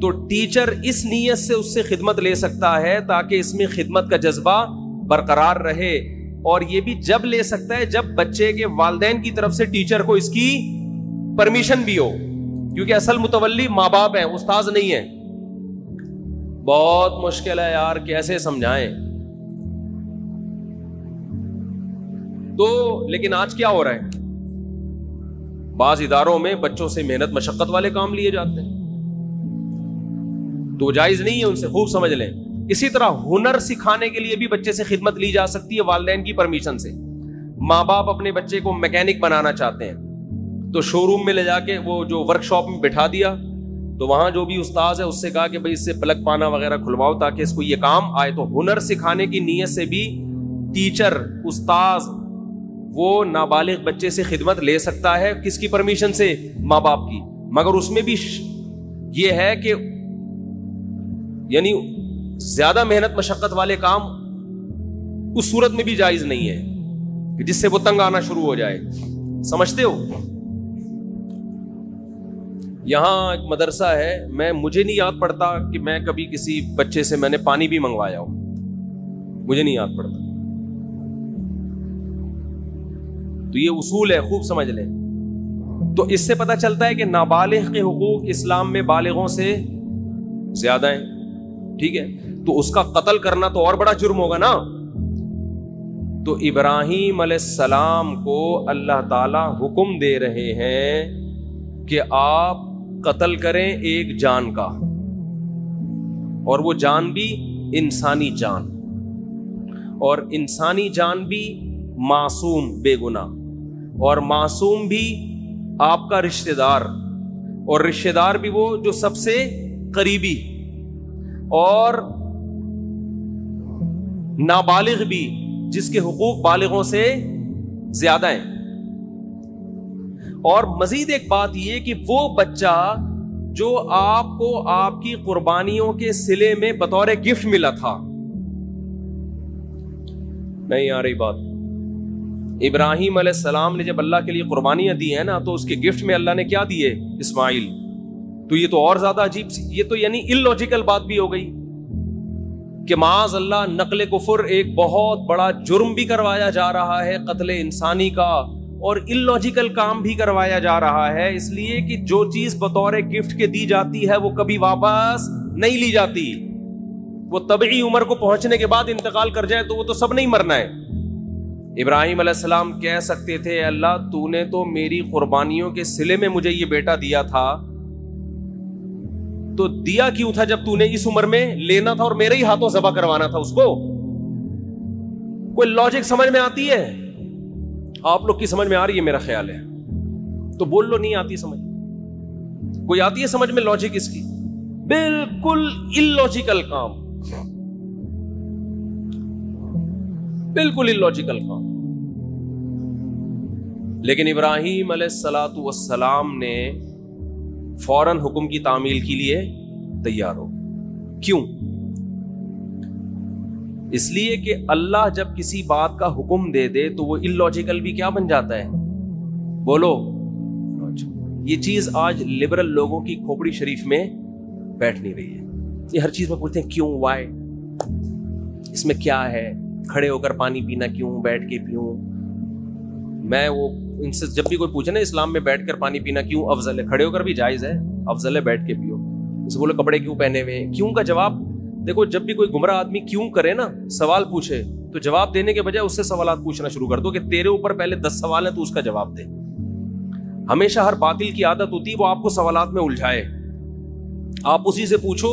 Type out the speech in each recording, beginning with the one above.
تو ٹیچر اس نیت سے اس سے خدمت لے سکتا ہے تاکہ اس میں خدمت کا جذبہ برقرار رہے، اور یہ بھی جب لے سکتا ہے جب بچے کے والدین کی طرف سے ٹیچر کو اس کی پرمیشن بھی ہو، کیونکہ اصل متولی ماں باپ ہیں، استاذ نہیں ہے۔ بہت مشکل ہے یار، کیسے سمجھائیں؟ تو لیکن آج کیا ہو رہا ہے، بعض اداروں میں بچوں سے محنت مشقت والے کام لیے جاتے ہیں، تو جائز نہیں ہے، ان سے خوب سمجھ لیں۔ اسی طرح ہنر سکھانے کے لیے بھی بچے سے خدمت لی جا سکتی ہے والدین کی پرمیشن سے۔ ماں باپ اپنے بچے کو میکینک بنانا چاہتے ہیں تو شو روم میں لے جا کے وہ جو ورک شاپ میں بٹھا دیا، تو وہاں جو بھی استاذ ہے اس سے کہا کہ بھائی اس سے پلگ پانا وغیرہ کھلواؤ تاکہ اس کو یہ کام آئے۔ تو ہنر سکھانے کی نیت سے بھی ٹیچر، استاذ وہ نابالغ بچے سے خدمت لے سکتا ہے، کس کی پرمیشن سے؟ ماں باپ کی۔ مگر اس میں بھی یہ ہے کہ یعنی زیادہ محنت مشقت والے کام اس صورت میں بھی جائز نہیں ہے کہ جس سے وہ تنگ آنا شروع ہو جائے۔ سمجھتے ہو؟ یہاں ایک مدرسہ ہے، مجھے نہیں یاد پڑتا کہ میں کبھی کسی بچے سے میں نے پانی بھی منگوایا ہو، مجھے نہیں یاد پڑتا۔ تو یہ اصول ہے، خوب سمجھ لیں۔ تو اس سے پتہ چلتا ہے کہ نابالغ کے حقوق اسلام میں بالغوں سے زیادہ ہیں، ٹھیک ہے؟ تو اس کا قتل کرنا تو اور بڑا جرم ہوگا نا۔ تو ابراہیم علیہ السلام کو اللہ تعالی حکم دے رہے ہیں کہ آپ قتل کریں ایک جان کا، اور وہ جان بھی انسانی جان، اور انسانی جان بھی معصوم بے گناہ، اور معصوم بھی آپ کا رشتہ دار، اور رشتہ دار بھی وہ جو سب سے قریبی، اور نابالغ بھی جس کے حقوق بالغوں سے زیادہ ہیں۔ اور مزید ایک بات یہ کہ وہ بچہ جو آپ کو آپ کی قربانیوں کے صلے میں بطور گفٹ ملا تھا، نہیں آ رہی بات؟ ابراہیم علیہ السلام نے جب اللہ کے لیے قربانیاں دی ہیں نا، تو اس کے گفٹ میں اللہ نے کیا دیے؟ اسماعیل۔ تو یہ تو اور زیادہ عجیب سی، یہ تو یعنی اللاجیکل بات بھی ہو گئی کہ معاذ اللہ نقل کفر ایک بہت بڑا جرم بھی کروایا جا رہا ہے، قتل انسانی کا، اور اللاجیکل کام بھی کروایا جا رہا ہے، اس لیے کہ جو چیز بطور گفٹ کے دی جاتی ہے وہ کبھی واپس نہیں لی جاتی۔ وہ طبعی عمر کو پہنچنے کے بعد انتقال کر جائے تو وہ تو سب نہیں مرنا ہے۔ ابراہیم علیہ السلام کہہ سکتے تھے اللہ تو نے تو میری قربانیوں کے صلے میں مجھے یہ بیٹا دیا تھا، تو دیا کیوں تھا جب تو نے اس عمر میں لینا تھا اور میرے ہی ہاتھوں ذبح کروانا تھا اس کو؟ کوئی لاجک سمجھ میں آتی ہے؟ آپ لوگ کی سمجھ میں آ رہی ہے میرا خیال ہے، تو بول لو نہیں آتی سمجھ۔ کوئی آتی ہے سمجھ میں لاجک اس کی؟ بالکل اللاجیکل کام، بالکل اللاجیکل کام۔ لیکن ابراہیم علیہ الصلوۃ والسلام نے فوراً حکم کی تعمیل کے لیے تیار ہو۔ کیوں؟ اس لیے کہ اللہ جب کسی بات کا حکم دے دے تو وہ اللاجیکل بھی کیا بن جاتا ہے؟ بولو۔ یہ چیز آج لبرل لوگوں کی کھوپڑی شریف میں بیٹھ نہیں رہی ہے۔ یہ ہر چیز میں پوچھتے ہیں کیوں، وائی، اس میں کیا ہے، کھڑے ہو کر پانی پینا کیوں، بیٹھ کے پیوں؟ میں وہ ان سے جب بھی کوئی پوچھے نا اسلام میں بیٹھ کر پانی پینا کیوں افضل ہے، کھڑے ہو کر بھی جائز ہے، افضل ہے بیٹھ کے پیو۔ اسے بولے کپڑے کیوں پہنے ہوئے ہیں، کیوں کا جواب دیکھو۔ جب بھی کوئی گمراہ آدمی کیوں کرے نا، سوال پوچھے، تو جواب دینے کے بجائے اس سے سوالات پوچھنا شروع کر دو کہ تیرے اوپر پہلے 10 سوال ہیں تو اس کا جواب دے۔ ہمیشہ ہر باطل کی عادت ہوتی ہے وہ آپ کو سوالات میں الجھائے۔ آپ اسی سے پوچھو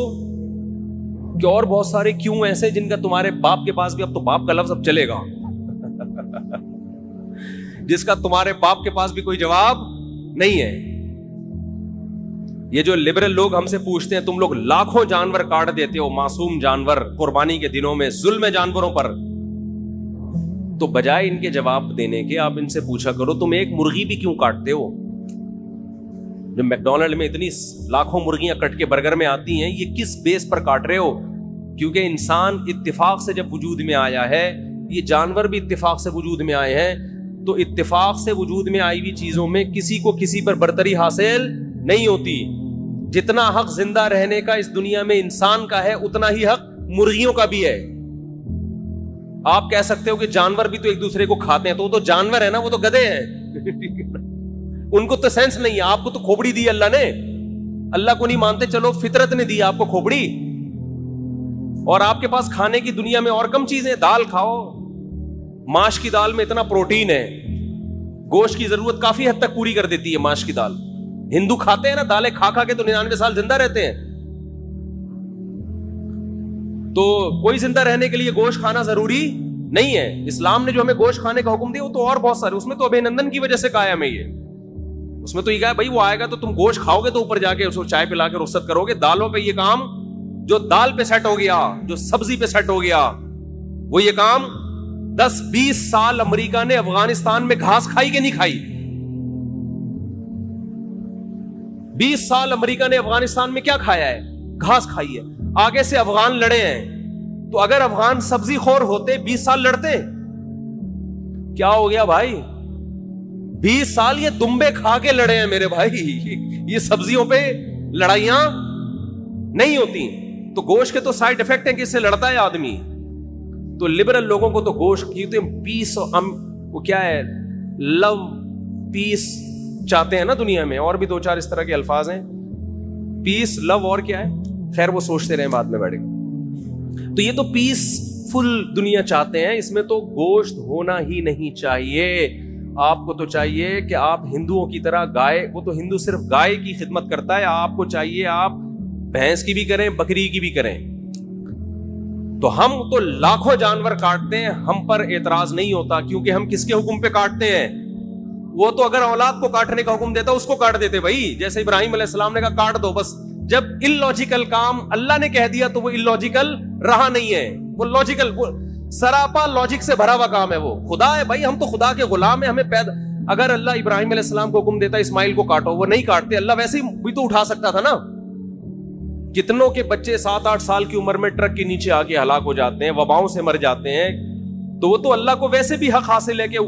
کہ اور بہت سارے کیوں ایسے جن کا تمہارے باپ کے پاس بھی، اب تو باپ کا لفظ اب چلے گا، جس کا تمہارے باپ کے پاس بھی کوئی جواب نہیں ہے۔ یہ جو لبرل لوگ ہم سے پوچھتے ہیں تم لوگ لاکھوں جانور کاٹ دیتے ہو، معصوم جانور، قربانی کے دنوں میں ظلم ہے جانوروں پر، تو بجائے ان کے جواب دینے کے آپ ان سے پوچھا کرو تم ایک مرغی بھی کیوں کاٹتے ہو؟ جو میکڈونلڈ میں اتنی لاکھوں مرغیاں کٹ کے برگر میں آتی ہیں، یہ کس بیس پر کاٹ رہے ہو؟ کیونکہ انسان اتفاق سے جب وجود میں آیا ہے، یہ جانور بھی اتفاق سے وجود میں آئے ہیں، تو اتفاق سے وجود میں آئی ہوئی چیزوں میں کسی کو کسی پر برتری حاصل نہیں ہوتی۔ جتنا حق زندہ رہنے کا اس دنیا میں انسان کا ہے اتنا ہی حق مرغیوں کا بھی ہے. آپ کہہ سکتے ہو کہ جانور بھی تو ایک دوسرے کو کھاتے ہیں, تو وہ تو جانور ہے نا, وہ تو گدھے ہیں. ان کو تو سینس نہیں ہے. آپ کو تو کھوپڑی دی اللہ نے, اللہ کو نہیں مانتے, چلو فطرت نے دی آپ کو کھوپڑی, اور آپ کے پاس کھانے کی دنیا میں اور کم چیزیں. دال کھاؤ, ماش کی دال میں اتنا پروٹین ہے, گوشت کی ضرورت کافی حد تک پوری کر دیتی ہے ماش کی دال. ہندو کھاتے ہیں نا دالیں, کھا کھا کے تو 99 سال زندہ رہتے ہیں. تو کوئی زندہ رہنے کے لیے گوشت کھانا ضروری نہیں ہے. اسلام نے جو ہمیں گوشت کھانے کا حکم دیا وہ تو اور بہت سارے, اس میں تو ابھینندن کی وجہ سے کہا میں یہ, اس میں تو یہ کہا بھائی وہ آئے گا تو تم گوشت کھاؤ گے تو اوپر جا کے اس کو چائے پلا کے رخصت کرو گے. دالوں پہ یہ کام, جو دال پہ سیٹ ہو گیا, جو سبزی پہ سیٹ ہو گیا, وہ یہ کام 10-20 سال امریکہ نے افغانستان میں گھاس کھائی کہ نہیں کھائی؟ 20 سال امریکہ نے افغانستان میں کیا کھایا ہے؟ گھاس کھائی ہے. آگے سے افغان لڑے ہیں, تو اگر افغان سبزی خور ہوتے 20 سال لڑتے؟ کیا ہو گیا بھائی؟ 20 سال یہ دمبے کھا کے لڑے ہیں میرے بھائی. یہ سبزیوں پہ لڑائیاں نہیں ہوتی. تو گوشت کے تو سائیڈ افیکٹ ہیں کہ اس سے لڑتا ہے آدمی. تو لبرل لوگوں کو تو گوشت کی پیس, وہ کیا ہے, لو پیس چاہتے ہیں نا دنیا میں, اور بھی 2-4 اس طرح کے الفاظ ہیں, پیس, لو, اور کیا ہے, خیر وہ سوچتے رہے بعد میں بیٹھے. تو یہ تو پیس فل دنیا چاہتے ہیں, اس میں تو گوشت ہونا ہی نہیں چاہیے. آپ کو تو چاہیے کہ آپ ہندوؤں کی طرح گائے, وہ تو ہندو صرف گائے کی خدمت کرتا ہے, آپ کو چاہیے آپ بھینس کی بھی کریں, بکری کی بھی کریں. تو ہم تو لاکھوں جانور کاٹتے ہیں, ہم پر اعتراض نہیں ہوتا, کیونکہ ہم کس کے حکم پہ کاٹتے ہیں؟ وہ تو اگر اولاد کو کاٹنے کا حکم دیتا اس کو کاٹ دیتے بھائی, جیسے ابراہیم علیہ السلام نے کہا کاٹ دو بس. جب illogical کام اللہ نے کہہ دیا تو وہ illogical رہا نہیں ہے, وہ لاجیکل, وہ سراپا لاجک سے بھرا ہوا کام ہے. وہ خدا ہے بھائی, ہم تو خدا کے غلام ہیں, ہمیں پیدا. اگر اللہ ابراہیم علیہ السلام کو حکم دیتا اسماعیل کو کاٹو, وہ نہیں کاٹتے. اللہ ویسے ہی بھی تو اٹھا سکتا تھا نا. کتنوں کے بچے 7-8 سال کی عمر میں ٹرک کے نیچے آ کے ہلاک ہو جاتے ہیں, وباؤں سے مر جاتے ہیں. تو وہ تو اللہ کو ویسے بھی حق حاصل ہے کہ,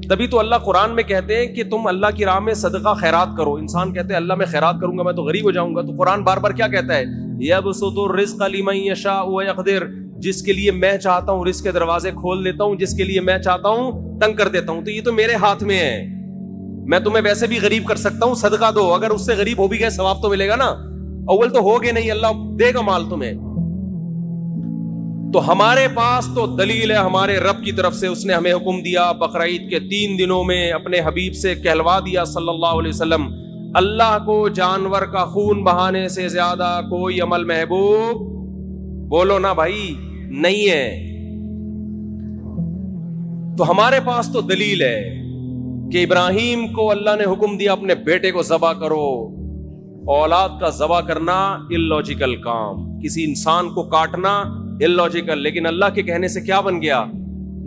تبھی تو اللہ قرآن میں کہتے ہیں کہ تم اللہ کی راہ میں صدقہ خیرات کرو. انسان کہتے ہیں اللہ میں خیرات کروں گا میں تو غریب ہو جاؤں گا. تو قرآن بار بار کیا کہتا ہے؟ یبسط الرزق لمن یشاء ویقدر, جس کے لیے میں چاہتا ہوں رزق کے دروازے کھول دیتا ہوں, جس کے لیے میں چاہتا ہوں تنگ کر دیتا ہوں. تو یہ تو میرے ہاتھ میں ہے, میں تمہیں ویسے بھی غریب کر سکتا ہوں, صدقہ دو. اگر اس سے غریب ہو بھی گئے ثواب تو ملے گا نا. اول تو ہوگے نہیں, اللہ دے گا مال تمہیں. تو ہمارے پاس تو دلیل ہے ہمارے رب کی طرف سے, اس نے ہمیں حکم دیا بقرعید کے 3 دنوں میں اپنے حبیب سے کہلوا دیا صلی اللہ علیہ وسلم, اللہ کو جانور کا خون بہانے سے زیادہ کوئی عمل محبوب, بولو نا بھائی, نہیں ہے. تو ہمارے پاس تو دلیل ہے کہ ابراہیم کو اللہ نے حکم دیا اپنے بیٹے کو ذبح کرو. اولاد کا ذبح کرنا illogical کام, کسی انسان کو کاٹنا illogical, لیکن اللہ کے کہنے سے کیا بن گیا؟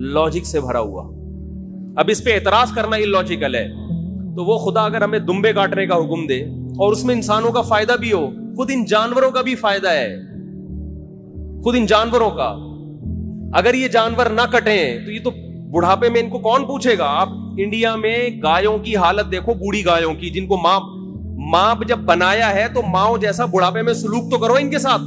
لاجک سے بھرا ہوا. اب اس پہ اعتراض کرنا illogical ہے. تو وہ خدا اگر ہمیں دمبے کاٹنے کا حکم دے اور اس میں انسانوں کا فائدہ بھی ہو, خود ان جانوروں کا بھی فائدہ ہے, خود ان جانوروں کا. اگر یہ جانور نہ کٹیں تو یہ تو بڑھاپے میں ان کو کون پوچھے گا؟ آپ انڈیا میں گایوں کی حالت دیکھو, بوڑھی گایوں کی, جن کو ماں جب بنایا ہے تو ماں جیسا بڑھاپے میں سلوک تو کرو ان کے ساتھ.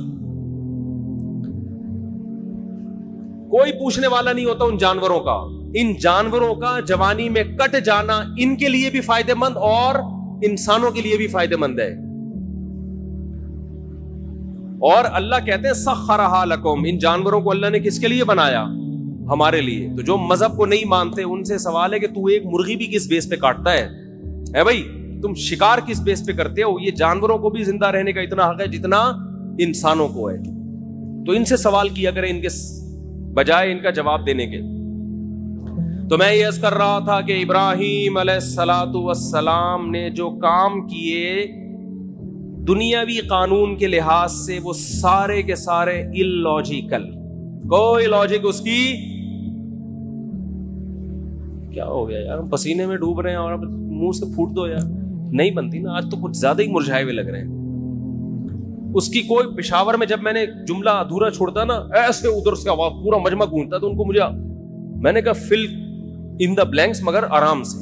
کوئی پوچھنے والا نہیں ہوتا ان جانوروں کا. ان جانوروں کا جوانی میں کٹ جانا ان کے لیے بھی فائدہ مند اور انسانوں کے لیے بھی فائدہ مند ہے. اور اللہ کہتے ہیں سخرھا لکم, ان جانوروں کو اللہ نے کس کے لیے بنایا؟ ہمارے لیے. تو جو مذہب کو نہیں مانتے ان سے سوال ہے کہ تو ایک مرغی بھی کس بیس پہ کاٹتا ہے بھائی؟ تم شکار کس بیس پہ کرتے ہو؟ یہ جانوروں کو بھی زندہ رہنے کا اتنا حق ہے جتنا انسانوں کو ہے. تو ان سے سوال کیا کریں ان کے بجائے ان کا جواب دینے کے. تو میں یہ عرض کر رہا تھا کہ ابراہیم علیہ السلام نے جو کام کیے دنیاوی قانون کے لحاظ سے وہ سارے کے سارے illogical, کوئی لاجک اس کی. کیا ہو گیا یار, ہم پسینے میں ڈوب رہے ہیں اور منہ سے پھوٹ دو یار, نہیں بنتی نا. آج تو کچھ زیادہ ہی مرجھائے ہوئے لگ رہے ہیں. اس کی کوئی پشاور میں جب میں نے جملہ ادھورا چھوڑتا نا, ایسے ادھر سے آواز پورا مجمع گونجتا, تو ان کو میں نے کہا فل ان دا بلینکس, مگر آرام سے,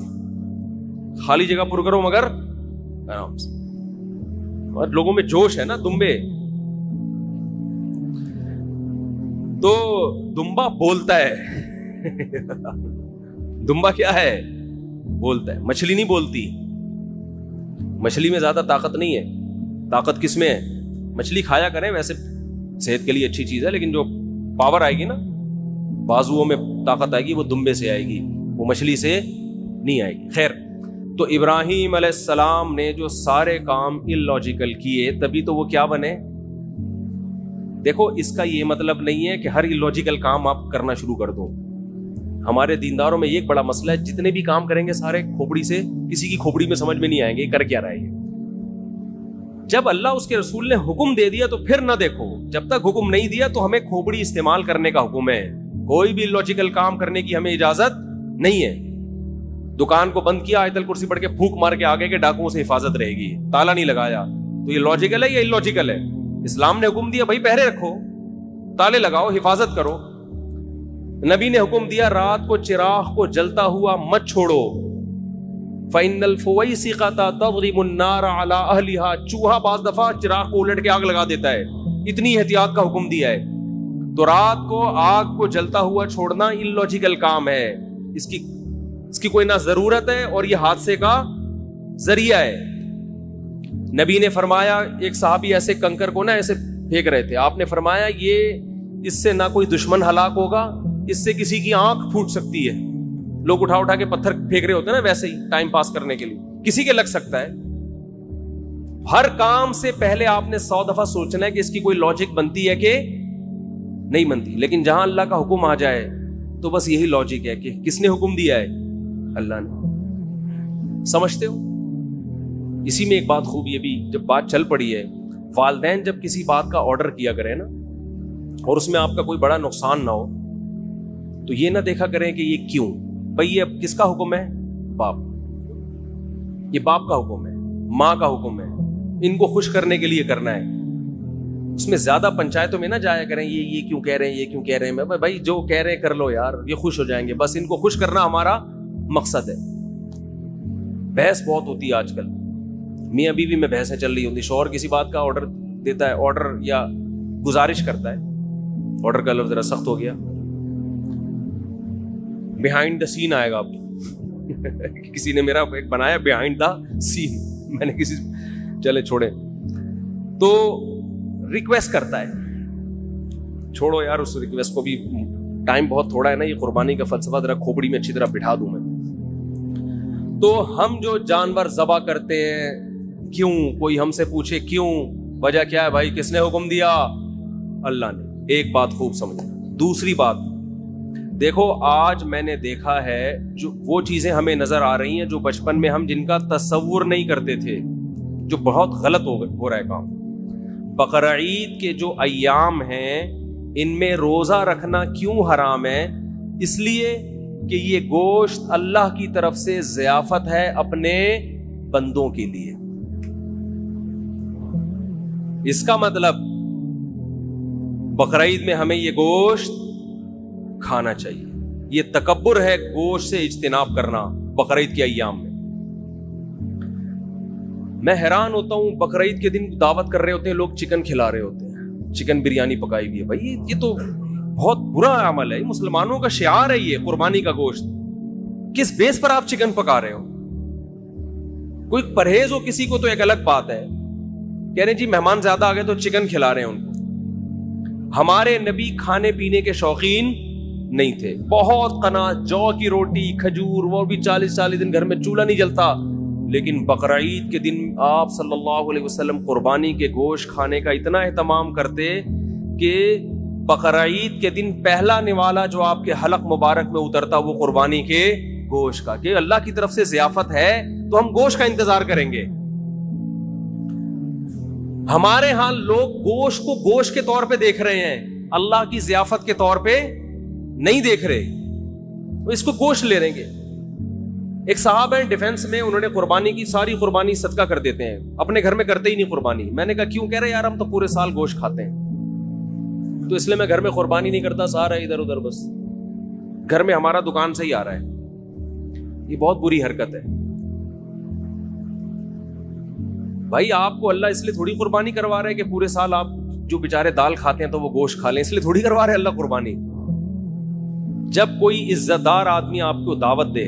خالی جگہ پر کرو مگر آرام سے. اور لوگوں میں جوش ہے نا دمبے. تو دمبا بولتا ہے. دمبا کیا ہے؟ بولتا ہے. مچھلی نہیں بولتی. مچھلی میں زیادہ طاقت نہیں ہے. طاقت کس میں ہے؟ مچھلی کھایا کریں, ویسے صحت کے لیے اچھی چیز ہے, لیکن جو پاور آئے گی نا, بازوؤں میں طاقت آئے گی, وہ دمبے سے آئے گی, وہ مچھلی سے نہیں آئے گی. خیر, تو ابراہیم علیہ السلام نے جو سارے کام اللاجیکل کیے, تبھی تو وہ کیا بنے. دیکھو, اس کا یہ مطلب نہیں ہے کہ ہر اللاجیکل کام آپ کرنا شروع کر دو. ہمارے دینداروں میں یہ ایک بڑا مسئلہ ہے, جتنے بھی کام کریں گے سارے کھوپڑی سے, کسی کی کھوپڑی میں سمجھ میں نہیں آئیں گے کر کیا رہا ہے یہ. جب اللہ اس کے رسول نے حکم دے دیا تو پھر نہ دیکھو. جب تک حکم نہیں دیا تو ہمیں کھوپڑی استعمال کرنے کا حکم ہے. کوئی بھی اللاجیکل کام کرنے کی ہمیں اجازت نہیں ہے. دکان کو بند کیا, آیت الکرسی پڑھ کے پھونک مار کے آگے کے ڈاکوؤں سے حفاظت رہے گی, تالا نہیں لگایا, تو یہ لاجیکل ہے یا اللاجیکل ہے؟ اسلام نے حکم دیا بھائی پہرے رکھو, تالے لگاؤ, حفاظت کرو. نبی نے حکم دیا رات کو چراغ کو جلتا ہوا مت چھوڑو. فَإِنَّ الْفُوَيْسِقَةَ تَضْرِبُ النَّارَ عَلَىٰ أَهْلِهَا. چوہا بعض دفعہ چراغ کو الٹ کے آگ لگا دیتا ہے. اتنی احتیاط کا حکم دیا ہے. تو رات کو آگ کو جلتا ہوا چھوڑنا اللاجیکل کام ہے. اس کی کوئی نہ ضرورت ہے اور یہ حادثے کا ذریعہ ہے. نبی نے فرمایا, ایک صحابی ایسے کنکر کو نا ایسے پھینک رہے تھے, آپ نے فرمایا یہ اس سے نہ کوئی دشمن ہلاک ہوگا, اس سے کسی کی آنکھ پھوٹ سکتی ہے. لوگ اٹھا اٹھا کے پتھر پھینک رہے ہوتے ہیں نا, ویسے ہی ٹائم پاس کرنے کے لیے, کسی کے لگ سکتا ہے. ہر کام سے پہلے آپ نے 100 دفعہ سوچنا ہے کہ اس کی کوئی لاجک بنتی ہے کہ نہیں بنتی. لیکن جہاں اللہ کا حکم آ جائے تو بس یہی لاجک ہے کہ کس نے حکم دیا ہے؟ اللہ نے. سمجھتے ہو؟ اسی میں ایک بات خوب یہ بھی, جب بات چل پڑی ہے, والدین جب کسی بات کا آرڈر کیا کریں نا, اور اس میں آپ کا کوئی بڑا نقصان نہ ہو, تو یہ نہ دیکھا کریں کہ یہ کیوں. بھئی یہ کس کا حکم ہے؟ باپ. یہ باپ کا حکم ہے, ماں کا حکم ہے, ان کو خوش کرنے کے لیے کرنا ہے. اس میں زیادہ پنچایتوں میں نہ جایا کریں, یہ کیوں کہہ رہے ہیں, یہ کیوں کہہ رہے ہیں. بھائی جو کہہ رہے ہیں کر لو یار, یہ خوش ہو جائیں گے, بس ان کو خوش کرنا ہمارا مقصد ہے. بحث بہت ہوتی ہے آج کل, میاں بیوی میں بحثیں چل رہی ہوتی. شوہر کسی بات کا آرڈر دیتا ہے, آرڈر یا گزارش کرتا ہے, آرڈر کا لفظ ذرا سخت ہو گیا, بیہائنڈ دا سین آئے گا. اب کسی نے میرا ایک بنایا بیہائنڈ دا سین, میں نے کسی, چلے چھوڑے. تو ریکویسٹ کرتا ہے, چھوڑو یار اس ریکویسٹ کو بھی, ٹائم بہت تھوڑا ہے نا, یہ قربانی کا فلسفہ ذرا کھوپڑی میں اچھی طرح بٹھا دوں میں. تو ہم جو جانور ذبح کرتے ہیں, کیوں؟ کوئی ہم سے پوچھے کیوں, وجہ کیا ہے بھائی؟ کس نے حکم دیا؟ اللہ نے. ایک بات خوب سمجھو. دوسری بات دیکھو, آج میں نے دیکھا ہے جو وہ چیزیں ہمیں نظر آ رہی ہیں جو بچپن میں ہم جن کا تصور نہیں کرتے تھے, جو بہت غلط ہو رہا ہے کام. بقرعید کے جو ایام ہیں ان میں روزہ رکھنا کیوں حرام ہے؟ اس لیے کہ یہ گوشت اللہ کی طرف سے ضیافت ہے اپنے بندوں کے لیے. اس کا مطلب بقرعید میں ہمیں یہ گوشت کھانا چاہیے. یہ تکبر ہے گوشت سے اجتناب کرنا بقرعید کے ایام میں. میں حیران ہوتا ہوں, بقرعید کے دن دعوت کر رہے ہوتے ہیں لوگ, چکن کھلا رہے ہوتے ہیں, چکن بریانی پکائی ہوئی ہے. بھائی یہ تو بہت برا عمل ہے, مسلمانوں کا شعار ہے یہ قربانی کا گوشت. کس بیس پر آپ چکن پکا رہے ہو؟ کوئی پرہیز ہو کسی کو تو ایک الگ بات ہے, کہہ رہے جی مہمان زیادہ آ گئے تو چکن کھلا رہے ہیں ان کو. ہمارے نبی کھانے پینے کے شوقین نہیں تھے, بہت قناعت, جو کی روٹی, کھجور, وہ بھی 40 دن گھر میں چولہا نہیں جلتا. لیکن بقرعید کے دن آپ صلی اللہ علیہ وسلم قربانی کے گوشت کھانے کا اتنا اہتمام کرتے کہ بقرعید کے دن پہلا نوالا جو آپ کے حلق مبارک میں اترتا وہ قربانی کے گوشت کا, کہ اللہ کی طرف سے ضیافت ہے تو ہم گوشت کا انتظار کریں گے. ہمارے ہاں لوگ گوشت کو گوشت کے طور پہ دیکھ رہے ہیں, اللہ کی ضیافت کے طور پہ نہیں دیکھ رہے, وہ اس کو گوشت لے رہیں گے. ایک صاحب ہیں ڈیفنس میں, انہوں نے قربانی کی, ساری قربانی صدقہ کر دیتے ہیں, اپنے گھر میں کرتے ہی نہیں قربانی. میں نے کہا کیوں؟ کہہ رہے یار ہم تو پورے سال گوشت کھاتے ہیں, تو اس لیے میں گھر میں قربانی نہیں کرتا, سارا ادھر ادھر, بس گھر میں ہمارا دکان سے ہی آ رہا ہے. یہ بہت بری حرکت ہے. بھائی آپ کو اللہ اس لیے تھوڑی قربانی کروا رہا ہے کہ پورے سال آپ جو بیچارے دال کھاتے ہیں تو وہ گوشت کھا لیں, اس لیے تھوڑی کروا رہے ہیں اللہ قربانی. جب کوئی عزت دار آدمی آپ کو دعوت دے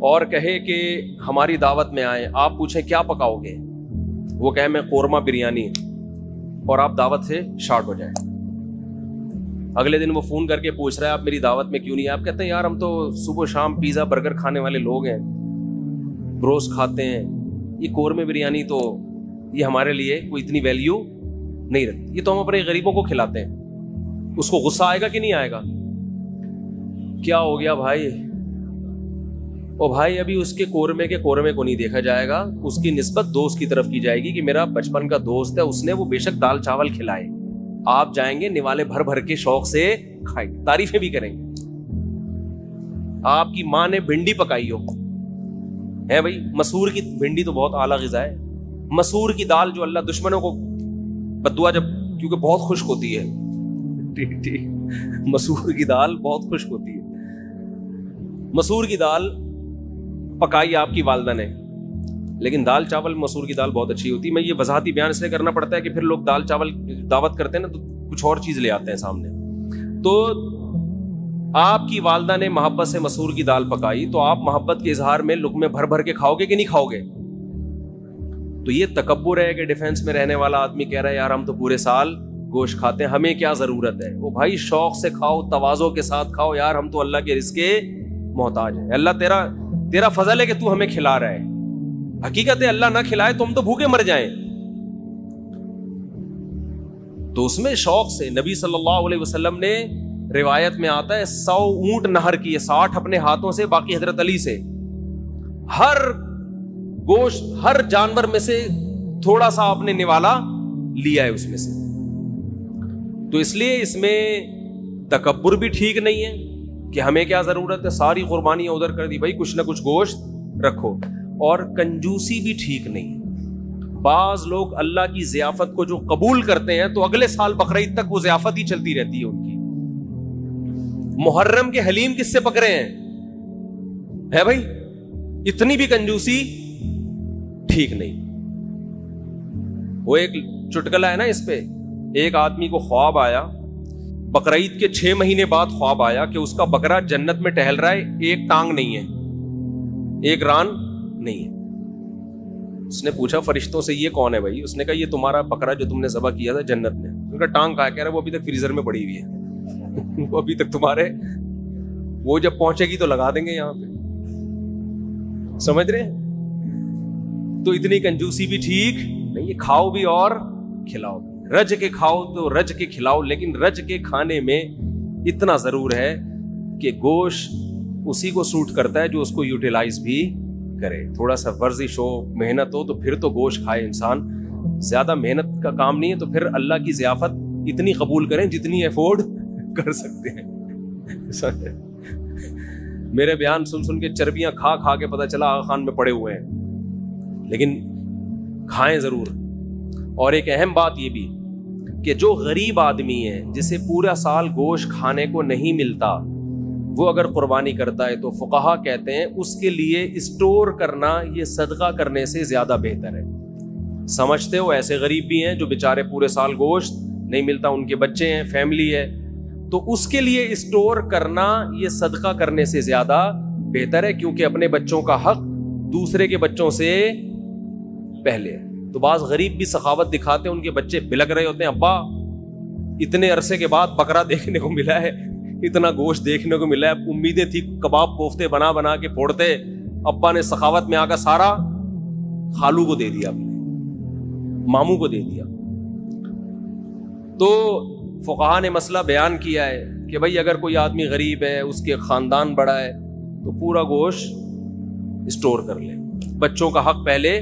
اور کہے کہ ہماری دعوت میں آئیں, آپ پوچھیں کیا پکاؤ گے, وہ کہے میں قورمہ بریانی, اور آپ دعوت سے شارٹ ہو جائیں. اگلے دن وہ فون کر کے پوچھ رہا ہے آپ میری دعوت میں کیوں نہیں, آپ کہتے ہیں یار ہم تو صبح شام پیزا برگر کھانے والے لوگ ہیں, بروس کھاتے ہیں, یہ قورمے بریانی تو یہ ہمارے لیے کوئی اتنی ویلیو نہیں رکھتی, یہ تو ہم اپنے غریبوں کو کھلاتے ہیں. اس کو غصہ آئے گا کہ نہیں آئے گا؟ کیا ہو گیا بھائی؟ او بھائی ابھی اس کے قورمے کو نہیں دیکھا جائے گا, اس کی نسبت دوست کی طرف کی جائے گی کہ میرا بچپن کا دوست ہے, اس نے وہ بے شک دال چاول کھلائے, آپ جائیں گے نوالے بھر بھر کے شوق سے کھائیں گے, تعریفیں بھی کریں گے. آپ کی ماں نے بھنڈی پکائی ہو ہے بھائی, مسور کی بھنڈی تو بہت اعلیٰ غذا ہے, مسور کی دال جو اللہ دشمنوں کو بددعا جب کیونکہ بہت خشک ہوتی ہے, مسور کی دال بہت خشک ہوتی ہے, مسور کی دال پکائی آپ کی والدہ نے, لیکن دال چاول مسور کی دال بہت اچھی ہوتی ہے. میں یہ وضاحتی بیان اس لیے کرنا پڑتا ہے کہ پھر لوگ دال چاول دعوت کرتے ہیں نا تو کچھ اور چیز لے آتے ہیں سامنے. تو آپ کی والدہ نے محبت سے مسور کی دال پکائی تو آپ محبت کے اظہار میں لقمے بھر بھر کے کھاؤ گے کہ نہیں کھاؤ گے؟ تو یہ تکبر ہے کہ ڈیفینس میں رہنے والا آدمی کہہ رہا ہے یار ہم تو پورے سال گوشت کھاتے ہیں, ہمیں کیا ضرورت ہے. وہ بھائی شوق سے کھاؤ, تواضع کے ساتھ کھاؤ, یار ہم تو اللہ کے رزق کے محتاج ہیں. اللہ تیرا فضل ہے کہ تو ہمیں کھلا رہا ہے, حقیقت ہے اللہ نہ کھلائے تو ہم تو بھوکے مر جائیں. تو اس میں شوق سے نبی صلی اللہ علیہ وسلم نے, روایت میں آتا ہے 100 اونٹ نہر کیے, 60 اپنے ہاتھوں سے, باقی حضرت علی سے. ہر گوشت ہر جانور میں سے تھوڑا سا آپ نے نوالا لیا ہے اس میں سے. تو اس لیے اس میں تکبر بھی ٹھیک نہیں ہے کہ ہمیں کیا ضرورت ہے, ساری قربانیاں ادھر کر دی بھائی, کچھ نہ کچھ گوشت رکھو. اور کنجوسی بھی ٹھیک نہیں ہے. بعض لوگ اللہ کی ضیافت کو جو قبول کرتے ہیں تو اگلے سال بقرعید تک وہ ضیافت ہی چلتی رہتی ہے ان کی. محرم کے حلیم کس سے پکڑے ہیں ہے بھائی, اتنی بھی کنجوسی ٹھیک نہیں. وہ ایک چٹکلا ہے نا اس پہ, ایک آدمی کو خواب آیا, بقرعید کے 6 مہینے بعد خواب آیا کہ اس کا بکرا جنت میں ٹہل رہا ہے, ایک ٹانگ نہیں ہے, ایک ران نہیں ہے. اس نے پوچھا فرشتوں سے یہ کون ہے بھائی؟ اس نے کہا یہ تمہارا بکرا جو تم نے ذبح کیا تھا جنت میں. ان کا ٹانگ کہا, کہہ رہا وہ ابھی تک فریزر میں پڑی ہوئی ہے, وہ ابھی تک تمہارے, وہ جب پہنچے گی تو لگا دیں گے یہاں پہ. سمجھ رہے ہیں؟ تو اتنی کنجوسی بھی ٹھیک نہیں ہے. کھاؤ بھی اور کھلاؤ بھی, رج کے کھاؤ تو رج کے کھلاؤ, لیکن رج کے کھانے میں اتنا ضرور ہے کہ گوشت اسی کو سوٹ کرتا ہے جو اس کو یوٹیلائز بھی کرے. تھوڑا سا ورزش ہو, محنت ہو تو پھر تو گوشت کھائے انسان. زیادہ محنت کا کام نہیں ہے تو پھر اللہ کی ضیافت اتنی قبول کریں جتنی افورڈ کر سکتے ہیں. میرے بیان سن کے چربیاں کھا کھا کے پتہ چلا آغا خان میں پڑے ہوئے ہیں, لیکن کھائیں ضرور. اور ایک اہم بات یہ بھی کہ جو غریب آدمی ہے جسے پورا سال گوشت کھانے کو نہیں ملتا, وہ اگر قربانی کرتا ہے تو فقہا کہتے ہیں اس کے لیے اسٹور کرنا یہ صدقہ کرنے سے زیادہ بہتر ہے. سمجھتے ہو ایسے غریب بھی ہیں جو بیچارے پورے سال گوشت نہیں ملتا, ان کے بچے ہیں, فیملی ہے, تو اس کے لیے اسٹور کرنا یہ صدقہ کرنے سے زیادہ بہتر ہے, کیونکہ اپنے بچوں کا حق دوسرے کے بچوں سے پہلے ہے. تو بعض غریب بھی سخاوت دکھاتے ہیں, ان کے بچے بلک رہے ہوتے ہیں, ابا اتنے عرصے کے بعد بکرا دیکھنے کو ملا ہے, اتنا گوشت دیکھنے کو ملا ہے, امیدیں تھی کباب کوفتے بنا بنا کے پھوڑتے, ابا نے سخاوت میں آ کر سارا خالو کو دے دیا, اپنے ماموں کو دے دیا. تو فقہا نے مسئلہ بیان کیا ہے کہ بھائی اگر کوئی آدمی غریب ہے, اس کے خاندان بڑا ہے, تو پورا گوشت اسٹور کر لے. بچوں کا حق پہلے,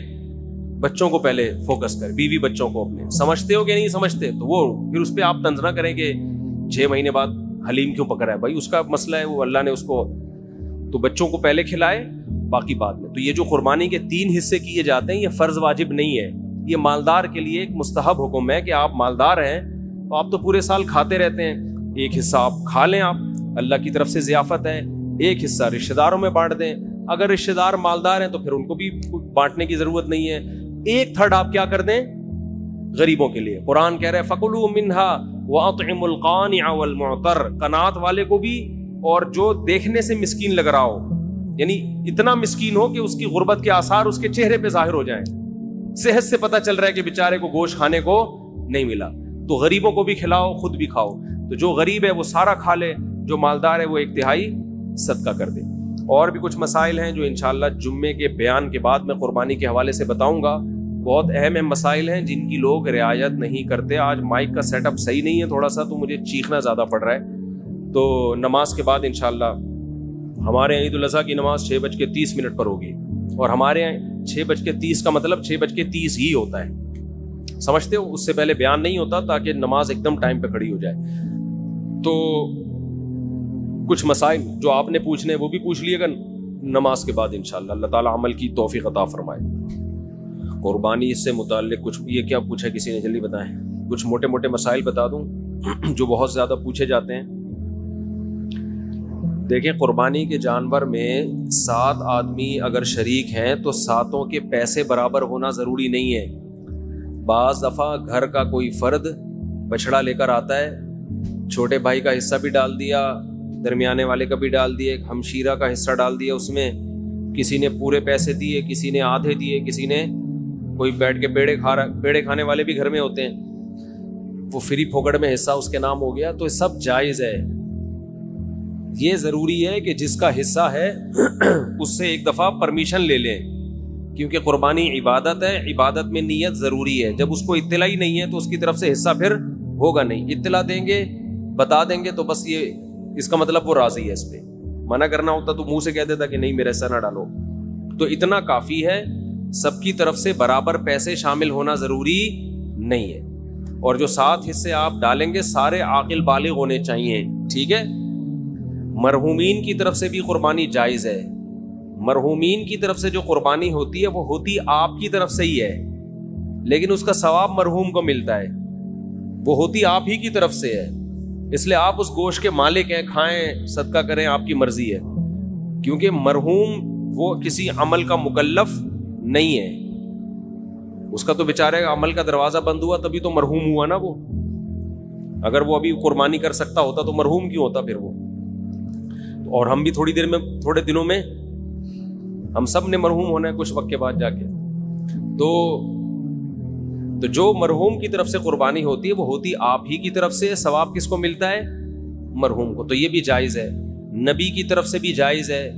بچوں کو پہلے فوکس کر, بیوی بچوں کو اپنے. سمجھتے ہو کہ نہیں سمجھتے تو وہ پھر اس پہ آپ طنز نہ کریں کہ 6 مہینے بعد حلیم کیوں پکڑا ہے. بھائی اس کا مسئلہ ہے, وہ اللہ نے اس کو, تو بچوں کو پہلے کھلائے, باقی بعد میں. تو یہ جو قربانی کے 3 حصے کیے جاتے ہیں یہ فرض واجب نہیں ہے, یہ مالدار کے لیے ایک مستحب حکم ہے کہ آپ مالدار ہیں تو آپ تو پورے سال کھاتے رہتے ہیں, ایک حصہ آپ کھا لیں, آپ اللہ کی طرف سے ضیافت ہے, ایک حصہ رشتہ داروں میں بانٹ دیں. اگر رشتہ دار مالدار ہیں تو پھر ان کو بھی بانٹنے کی ضرورت نہیں ہے. 1/3 آپ کیا کر دیں غریبوں کے لیے. قرآن کہہ رہا ہے فَكُلُوا مِنْهَا وَأَطْعِمُوا الْقَانِعَ وَالْمُعْتَرَّ, قناعت والے کو بھی اور جو دیکھنے سے مسکین لگ رہا ہو, یعنی اتنا مسکین ہو کہ اس کی غربت کے آثار اس کے چہرے پہ ظاہر ہو جائیں, صحت سے پتہ چل رہا ہے کہ بیچارے کو گوشت کھانے کو نہیں ملا, تو غریبوں کو بھی کھلاؤ, خود بھی کھاؤ. تو جو غریب ہے وہ سارا کھا لے, جو مالدار ہے وہ 1/3 صدقہ کر دے. اور بھی کچھ مسائل ہیں جو انشاءاللہ جمعے کے بیان کے بعد میں قربانی کے حوالے سے بتاؤں گا. بہت اہم مسائل ہیں جن کی لوگ رعایت نہیں کرتے. آج مائک کا سیٹ اپ صحیح نہیں ہے تھوڑا سا, تو مجھے چیخنا زیادہ پڑ رہا ہے. تو نماز کے بعد انشاءاللہ ہمارے یہاں عید الاضحیٰ کی نماز 6:30 پر ہوگی, اور ہمارے یہاں 6:30 کا مطلب 6:30 ہی ہوتا ہے, سمجھتے ہو, اس سے پہلے بیان نہیں ہوتا تاکہ نماز ایک دم ٹائم پہ کھڑی ہو جائے. تو کچھ مسائل جو آپ نے پوچھنے وہ بھی پوچھ لیے گا نماز کے بعد انشاءاللہ. اللہ تعالیٰ عمل کی توفیق عطا فرمائے. قربانی سے متعلق کچھ, یہ کیا پوچھا کسی نے, جلدی بتائیں. کچھ موٹے موٹے مسائل بتا دوں جو بہت زیادہ پوچھے جاتے ہیں. دیکھیں, قربانی کے جانور میں 7 آدمی اگر شریک ہیں تو 7 کے پیسے برابر ہونا ضروری نہیں ہے. بعض دفعہ گھر کا کوئی فرد بچڑا لے کر آتا ہے, چھوٹے بھائی کا حصہ بھی ڈال دیا, درمیانے والے کا بھی ڈال دیا, ایک ہمشیرہ کا حصہ ڈال دیا, اس میں کسی نے پورے پیسے دیے, کسی نے آدھے دیے, کسی نے, کوئی بیٹھ کے پیڑے کھانے والے بھی گھر میں ہوتے ہیں, وہ فری پھوکڑ میں حصہ اس کے نام ہو گیا. تو یہ سب جائز ہے. یہ ضروری ہے کہ جس کا حصہ ہے اس سے ایک دفعہ پرمیشن لے لیں, کیونکہ قربانی عبادت ہے, عبادت میں نیت ضروری ہے. جب اس کو اطلاع ہی نہیں ہے تو اس کی طرف سے حصہ پھر ہوگا نہیں. اطلاع دیں گے, بتا دیں گے, تو بس یہ اس کا مطلب وہ راضی ہے. اس پہ منع کرنا ہوتا تو منہ سے کہہ دیتا کہ نہیں میرا حصہ نہ ڈالو. تو اتنا کافی ہے, سب کی طرف سے برابر پیسے شامل ہونا ضروری نہیں ہے. اور جو 7 حصے آپ ڈالیں گے سارے عاقل بالغ ہونے چاہیے, ٹھیک ہے. مرحومین کی طرف سے بھی قربانی جائز ہے. مرحومین کی طرف سے جو قربانی ہوتی ہے وہ ہوتی آپ کی طرف سے ہی ہے, لیکن اس کا ثواب مرحوم کو ملتا ہے, وہ ہوتی آپ ہی کی طرف سے ہے. اس لیے آپ اس گوشت کے مالک ہیں, کھائیں, صدقہ کریں, آپ کی مرضی ہے. کیونکہ مرحوم وہ کسی عمل کا مکلف نہیں ہے, اس کا تو بیچارے عمل کا دروازہ بند ہوا تبھی تو مرحوم ہوا نا وہ. اگر وہ ابھی قربانی کر سکتا ہوتا تو مرحوم کیوں ہوتا پھر وہ. اور ہم بھی تھوڑے دنوں میں ہم سب نے مرحوم ہونا ہے کچھ وقت کے بعد جا کے. تو جو مرحوم کی طرف سے قربانی ہوتی ہے وہ ہوتی آپ ہی کی طرف سے. ثواب کس کو ملتا ہے؟ مرحوم کو. تو یہ بھی جائز ہے. نبی کی طرف سے بھی جائز ہے,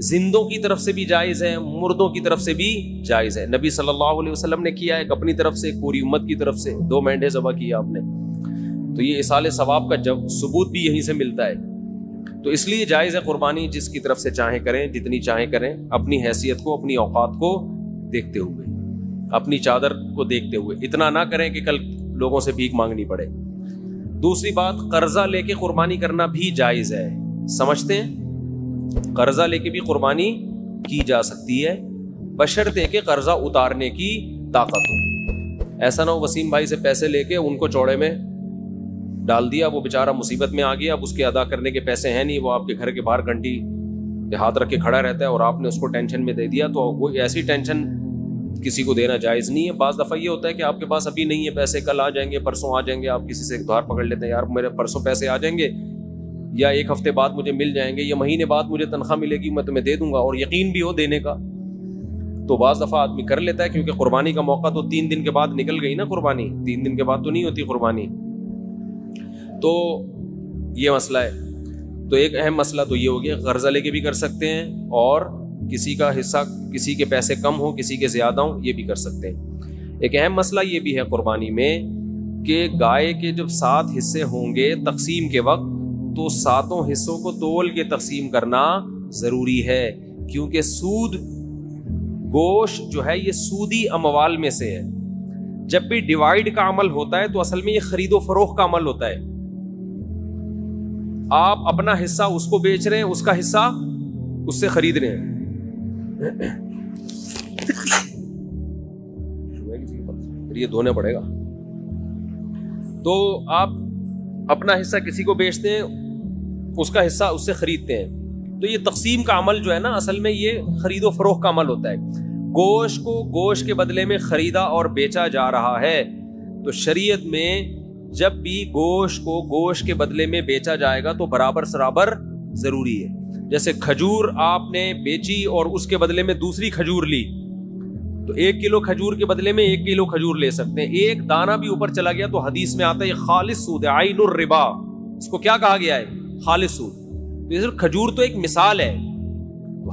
زندوں کی طرف سے بھی جائز ہے, مردوں کی طرف سے بھی جائز ہے. نبی صلی اللہ علیہ وسلم نے کیا, ایک اپنی طرف سے, ایک پوری امت کی طرف سے 2 مینڈے ذبح کیا آپ نے. تو یہ اصال ثواب کا ثبوت بھی یہیں سے ملتا ہے. تو اس لیے جائز ہے قربانی, جس کی طرف سے چاہیں کریں, جتنی چاہیں کریں, اپنی حیثیت کو, اپنی اوقات کو دیکھتے ہوئے, اپنی چادر کو دیکھتے ہوئے. اتنا نہ کریں کہ کل لوگوں سے بھیک مانگنی پڑے. دوسری بات, قرضہ لے کے قربانی کرنا بھی جائز ہے. سمجھتے ہیں, قرضہ لے کے بھی قربانی کی جا سکتی ہے, بشرطے کہ قرضہ اتارنے کی طاقت ہو. ایسا نہ ہو وسیم بھائی سے پیسے لے کے ان کو چوڑے میں ڈال دیا, وہ بیچارہ مصیبت میں آ گیا, اب اس کے ادا کرنے کے پیسے ہیں نہیں, وہ آپ کے گھر کے باہر گھنٹی پہ ہاتھ رکھ کے کھڑا رہتا ہے اور آپ نے اس کو ٹینشن میں دے دیا. تو وہ ایسی ٹینشن کسی کو دینا جائز نہیں ہے. بعض دفعہ یہ ہوتا ہے کہ آپ کے پاس ابھی نہیں ہے پیسے, کل آ جائیں گے, پرسوں آ جائیں گے, آپ کسی سے ادھار پکڑ لیتے ہیں, یار میرے پرسوں پیسے آ جائیں گے, یا 1 ہفتے بعد مجھے مل جائیں گے, یا مہینے بعد مجھے تنخواہ ملے گی, میں تمہیں دے دوں گا, اور یقین بھی ہو دینے کا. تو بعض دفعہ آدمی کر لیتا ہے, کیونکہ قربانی کا موقع تو 3 دن کے بعد نکل گئی نا قربانی, 3 دن کے بعد تو نہیں ہوتی قربانی. تو یہ مسئلہ ہے. تو ایک اہم مسئلہ تو یہ ہو گیا, قرضہ لے کے بھی کر سکتے ہیں, اور کسی کا حصہ, کسی کے پیسے کم ہوں, کسی کے زیادہ ہوں, یہ بھی کر سکتے ہیں. ایک اہم مسئلہ یہ بھی ہے قربانی میں کہ گائے کے جب 7 حصے ہوں گے تقسیم کے وقت, تو 7 حصوں کو تول کے تقسیم کرنا ضروری ہے, کیونکہ سود, گوشت جو ہے یہ سودی اموال میں سے ہے. جب بھی ڈیوائیڈ کا عمل ہوتا ہے تو اصل میں یہ خرید و فروخت کا عمل ہوتا ہے. آپ اپنا حصہ اس کو بیچ رہے ہیں, اس کا حصہ اس سے خرید رہے ہیں. یہ دھونا پڑے گا. تو آپ اپنا حصہ کسی کو بیچتے ہیں, اس کا حصہ اس سے خریدتے ہیں. تو یہ تقسیم کا عمل جو ہے نا, اصل میں یہ خرید و فروخت کا عمل ہوتا ہے. گوشت کو گوشت کے بدلے میں خریدا اور بیچا جا رہا ہے، تو شریعت میں جب بھی گوشت کو گوشت کے بدلے میں بیچا جائے گا تو برابر سرابر ضروری ہے. جیسے کھجور آپ نے بیچی اور اس کے بدلے میں دوسری کھجور لی، تو 1 کلو کھجور کے بدلے میں 1 کلو کھجور لے سکتے ہیں. ایک دانہ بھی اوپر چلا گیا تو حدیث میں آتا ہے یہ خالص سود ہے، عین الربا. اس کو کیا کہا گیا ہے؟ خالص سود. تو کھجور تو ایک مثال ہے.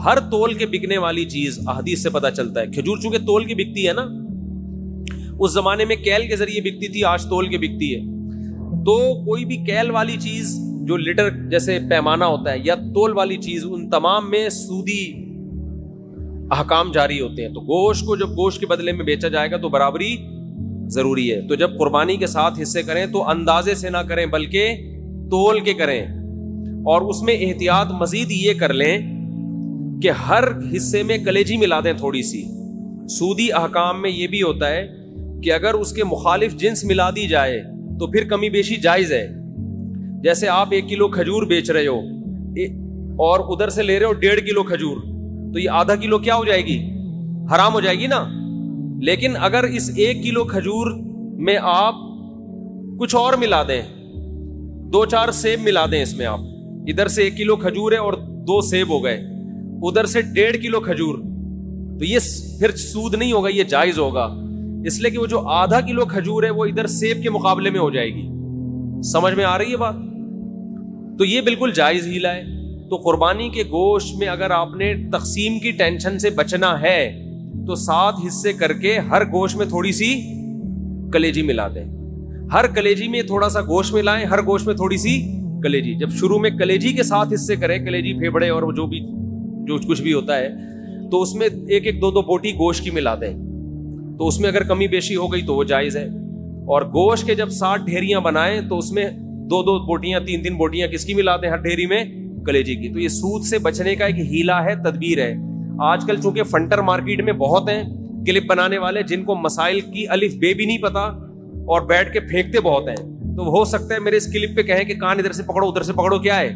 ہر تول کے بکنے والی چیز احادیث سے پتہ چلتا ہے. کھجور چونکہ تول کی بکتی ہے نا، اس زمانے میں کیل کے ذریعے بکتی تھی، آج تول کے بکتی ہے. تو کوئی بھی کیل والی چیز جو لیٹر جیسے پیمانہ ہوتا ہے یا تول والی چیز، ان تمام میں سودی احکام جاری ہوتے ہیں. تو گوشت کو جب گوشت کے بدلے میں بیچا جائے گا تو برابری ضروری ہے. تو جب قربانی کے ساتھ حصے کریں تو اندازے سے نہ کریں بلکہ تول کے کریں. اور اس میں احتیاط مزید یہ کر لیں کہ ہر حصے میں کلیجی ملا دیں تھوڑی سی. سودی احکام میں یہ بھی ہوتا ہے کہ اگر اس کے مخالف جنس ملا دی جائے تو پھر کمی بیشی جائز ہے. جیسے آپ 1 کلو کھجور بیچ رہے ہو اور ادھر سے لے رہے ہو 1.5 کلو کھجور، تو یہ آدھا کلو کیا ہو جائے گی؟ حرام ہو جائے گی نا. لیکن اگر اس 1 کلو کھجور میں آپ کچھ اور ملا دیں، 2-4 سیب ملا دیں اس میں، آپ ادھر سے 1 کلو کھجور ہے اور 2 سیب ہو گئے، ادھر سے 1.5 کلو کھجور، تو یہ پھر سود نہیں ہوگا، یہ جائز ہوگا. اس لیے کہ وہ جو آدھا کلو کھجور ہے وہ ادھر سیب کے مقابلے میں ہو جائے گی. سمجھ میں آ رہی ہے بات؟ تو یہ بالکل جائز ہیلا ہے. تو قربانی کے گوشت میں اگر آپ نے تقسیم کی ٹینشن سے بچنا ہے تو 7 حصے کر کے ہر گوشت میں تھوڑی سی کلیجی ملا دیں. ہر کلیجی میں تھوڑا سا گوشت ملائیں، ہر گوشت میں تھوڑی سی کلیجی. جب شروع میں کلیجی کے 7 حصے کریں، کلیجی پھیپڑے اور جو کچھ بھی ہوتا ہے، تو اس میں 1-2 بوٹی گوشت کی ملا دیں. تو اس میں اگر کمی بیشی ہو گئی تو وہ جائز ہے. اور گوشت کے جب 7 ڈھیریاں بنائیں تو اس میں 2 بوٹیاں 3 بوٹیاں کس کی ملا دیں؟ ہر ڈھیری میں کلیجی کی. تو یہ سود سے بچنے کا ایک ہیلا ہے، تدبیر ہے. آج کل چونکہ فنٹر مارکیٹ میں بہت ہیں کلپ بنانے والے جن کو مسائل کی الف بے بھی نہیں پتا اور بیٹھ کے پھینکتے بہت ہیں. تو ہو سکتا ہے میرے اس کلپ پہ کہیں کہ کان ادھر سے پکڑو ادھر سے پکڑو، کیا ہے؟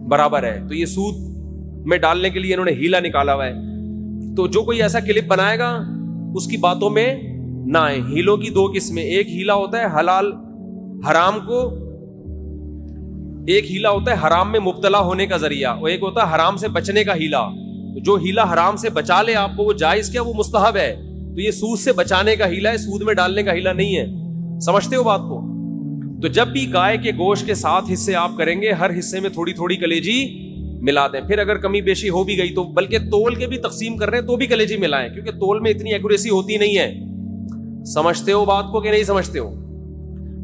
برابر ہے. تو یہ سود میں ڈالنے کے لیے انہوں نے ہیلا نکالا ہوا ہے. تو جو کوئی ایسا کلپ بنائے گا اس کی باتوں میں نہ آئے. ہیلوں کی 2 قسمیں، ایک ہیلا ہوتا ہے حلال حرام کو، ایک ہیلا ہوتا ہے حرام میں مبتلا ہونے کا ذریعہ، اور ایک ہوتا ہے حرام سے بچنے کا ہیلا. جو ہیلا حرام سے بچا لے آپ کو وہ جائز کیا، وہ مستحب ہے. تو یہ سود سے بچانے کا ہیلا ہے، سود میں ڈالنے کا ہیلا نہیں ہے. سمجھتے ہو بات کو؟ تو جب بھی گائے کے گوشت کے 7 حصے آپ کریں گے، ہر حصے میں تھوڑی تھوڑی کلیجی ملا دیں. پھر اگر کمی بیشی ہو بھی گئی تو بلکہ تول کے بھی تقسیم کر رہے ہیں تو بھی کلیجی ملائیں، کیونکہ تول میں اتنی ایکوریسی ہوتی نہیں ہے. سمجھتے ہو بات کو کہ نہیں سمجھتے ہو؟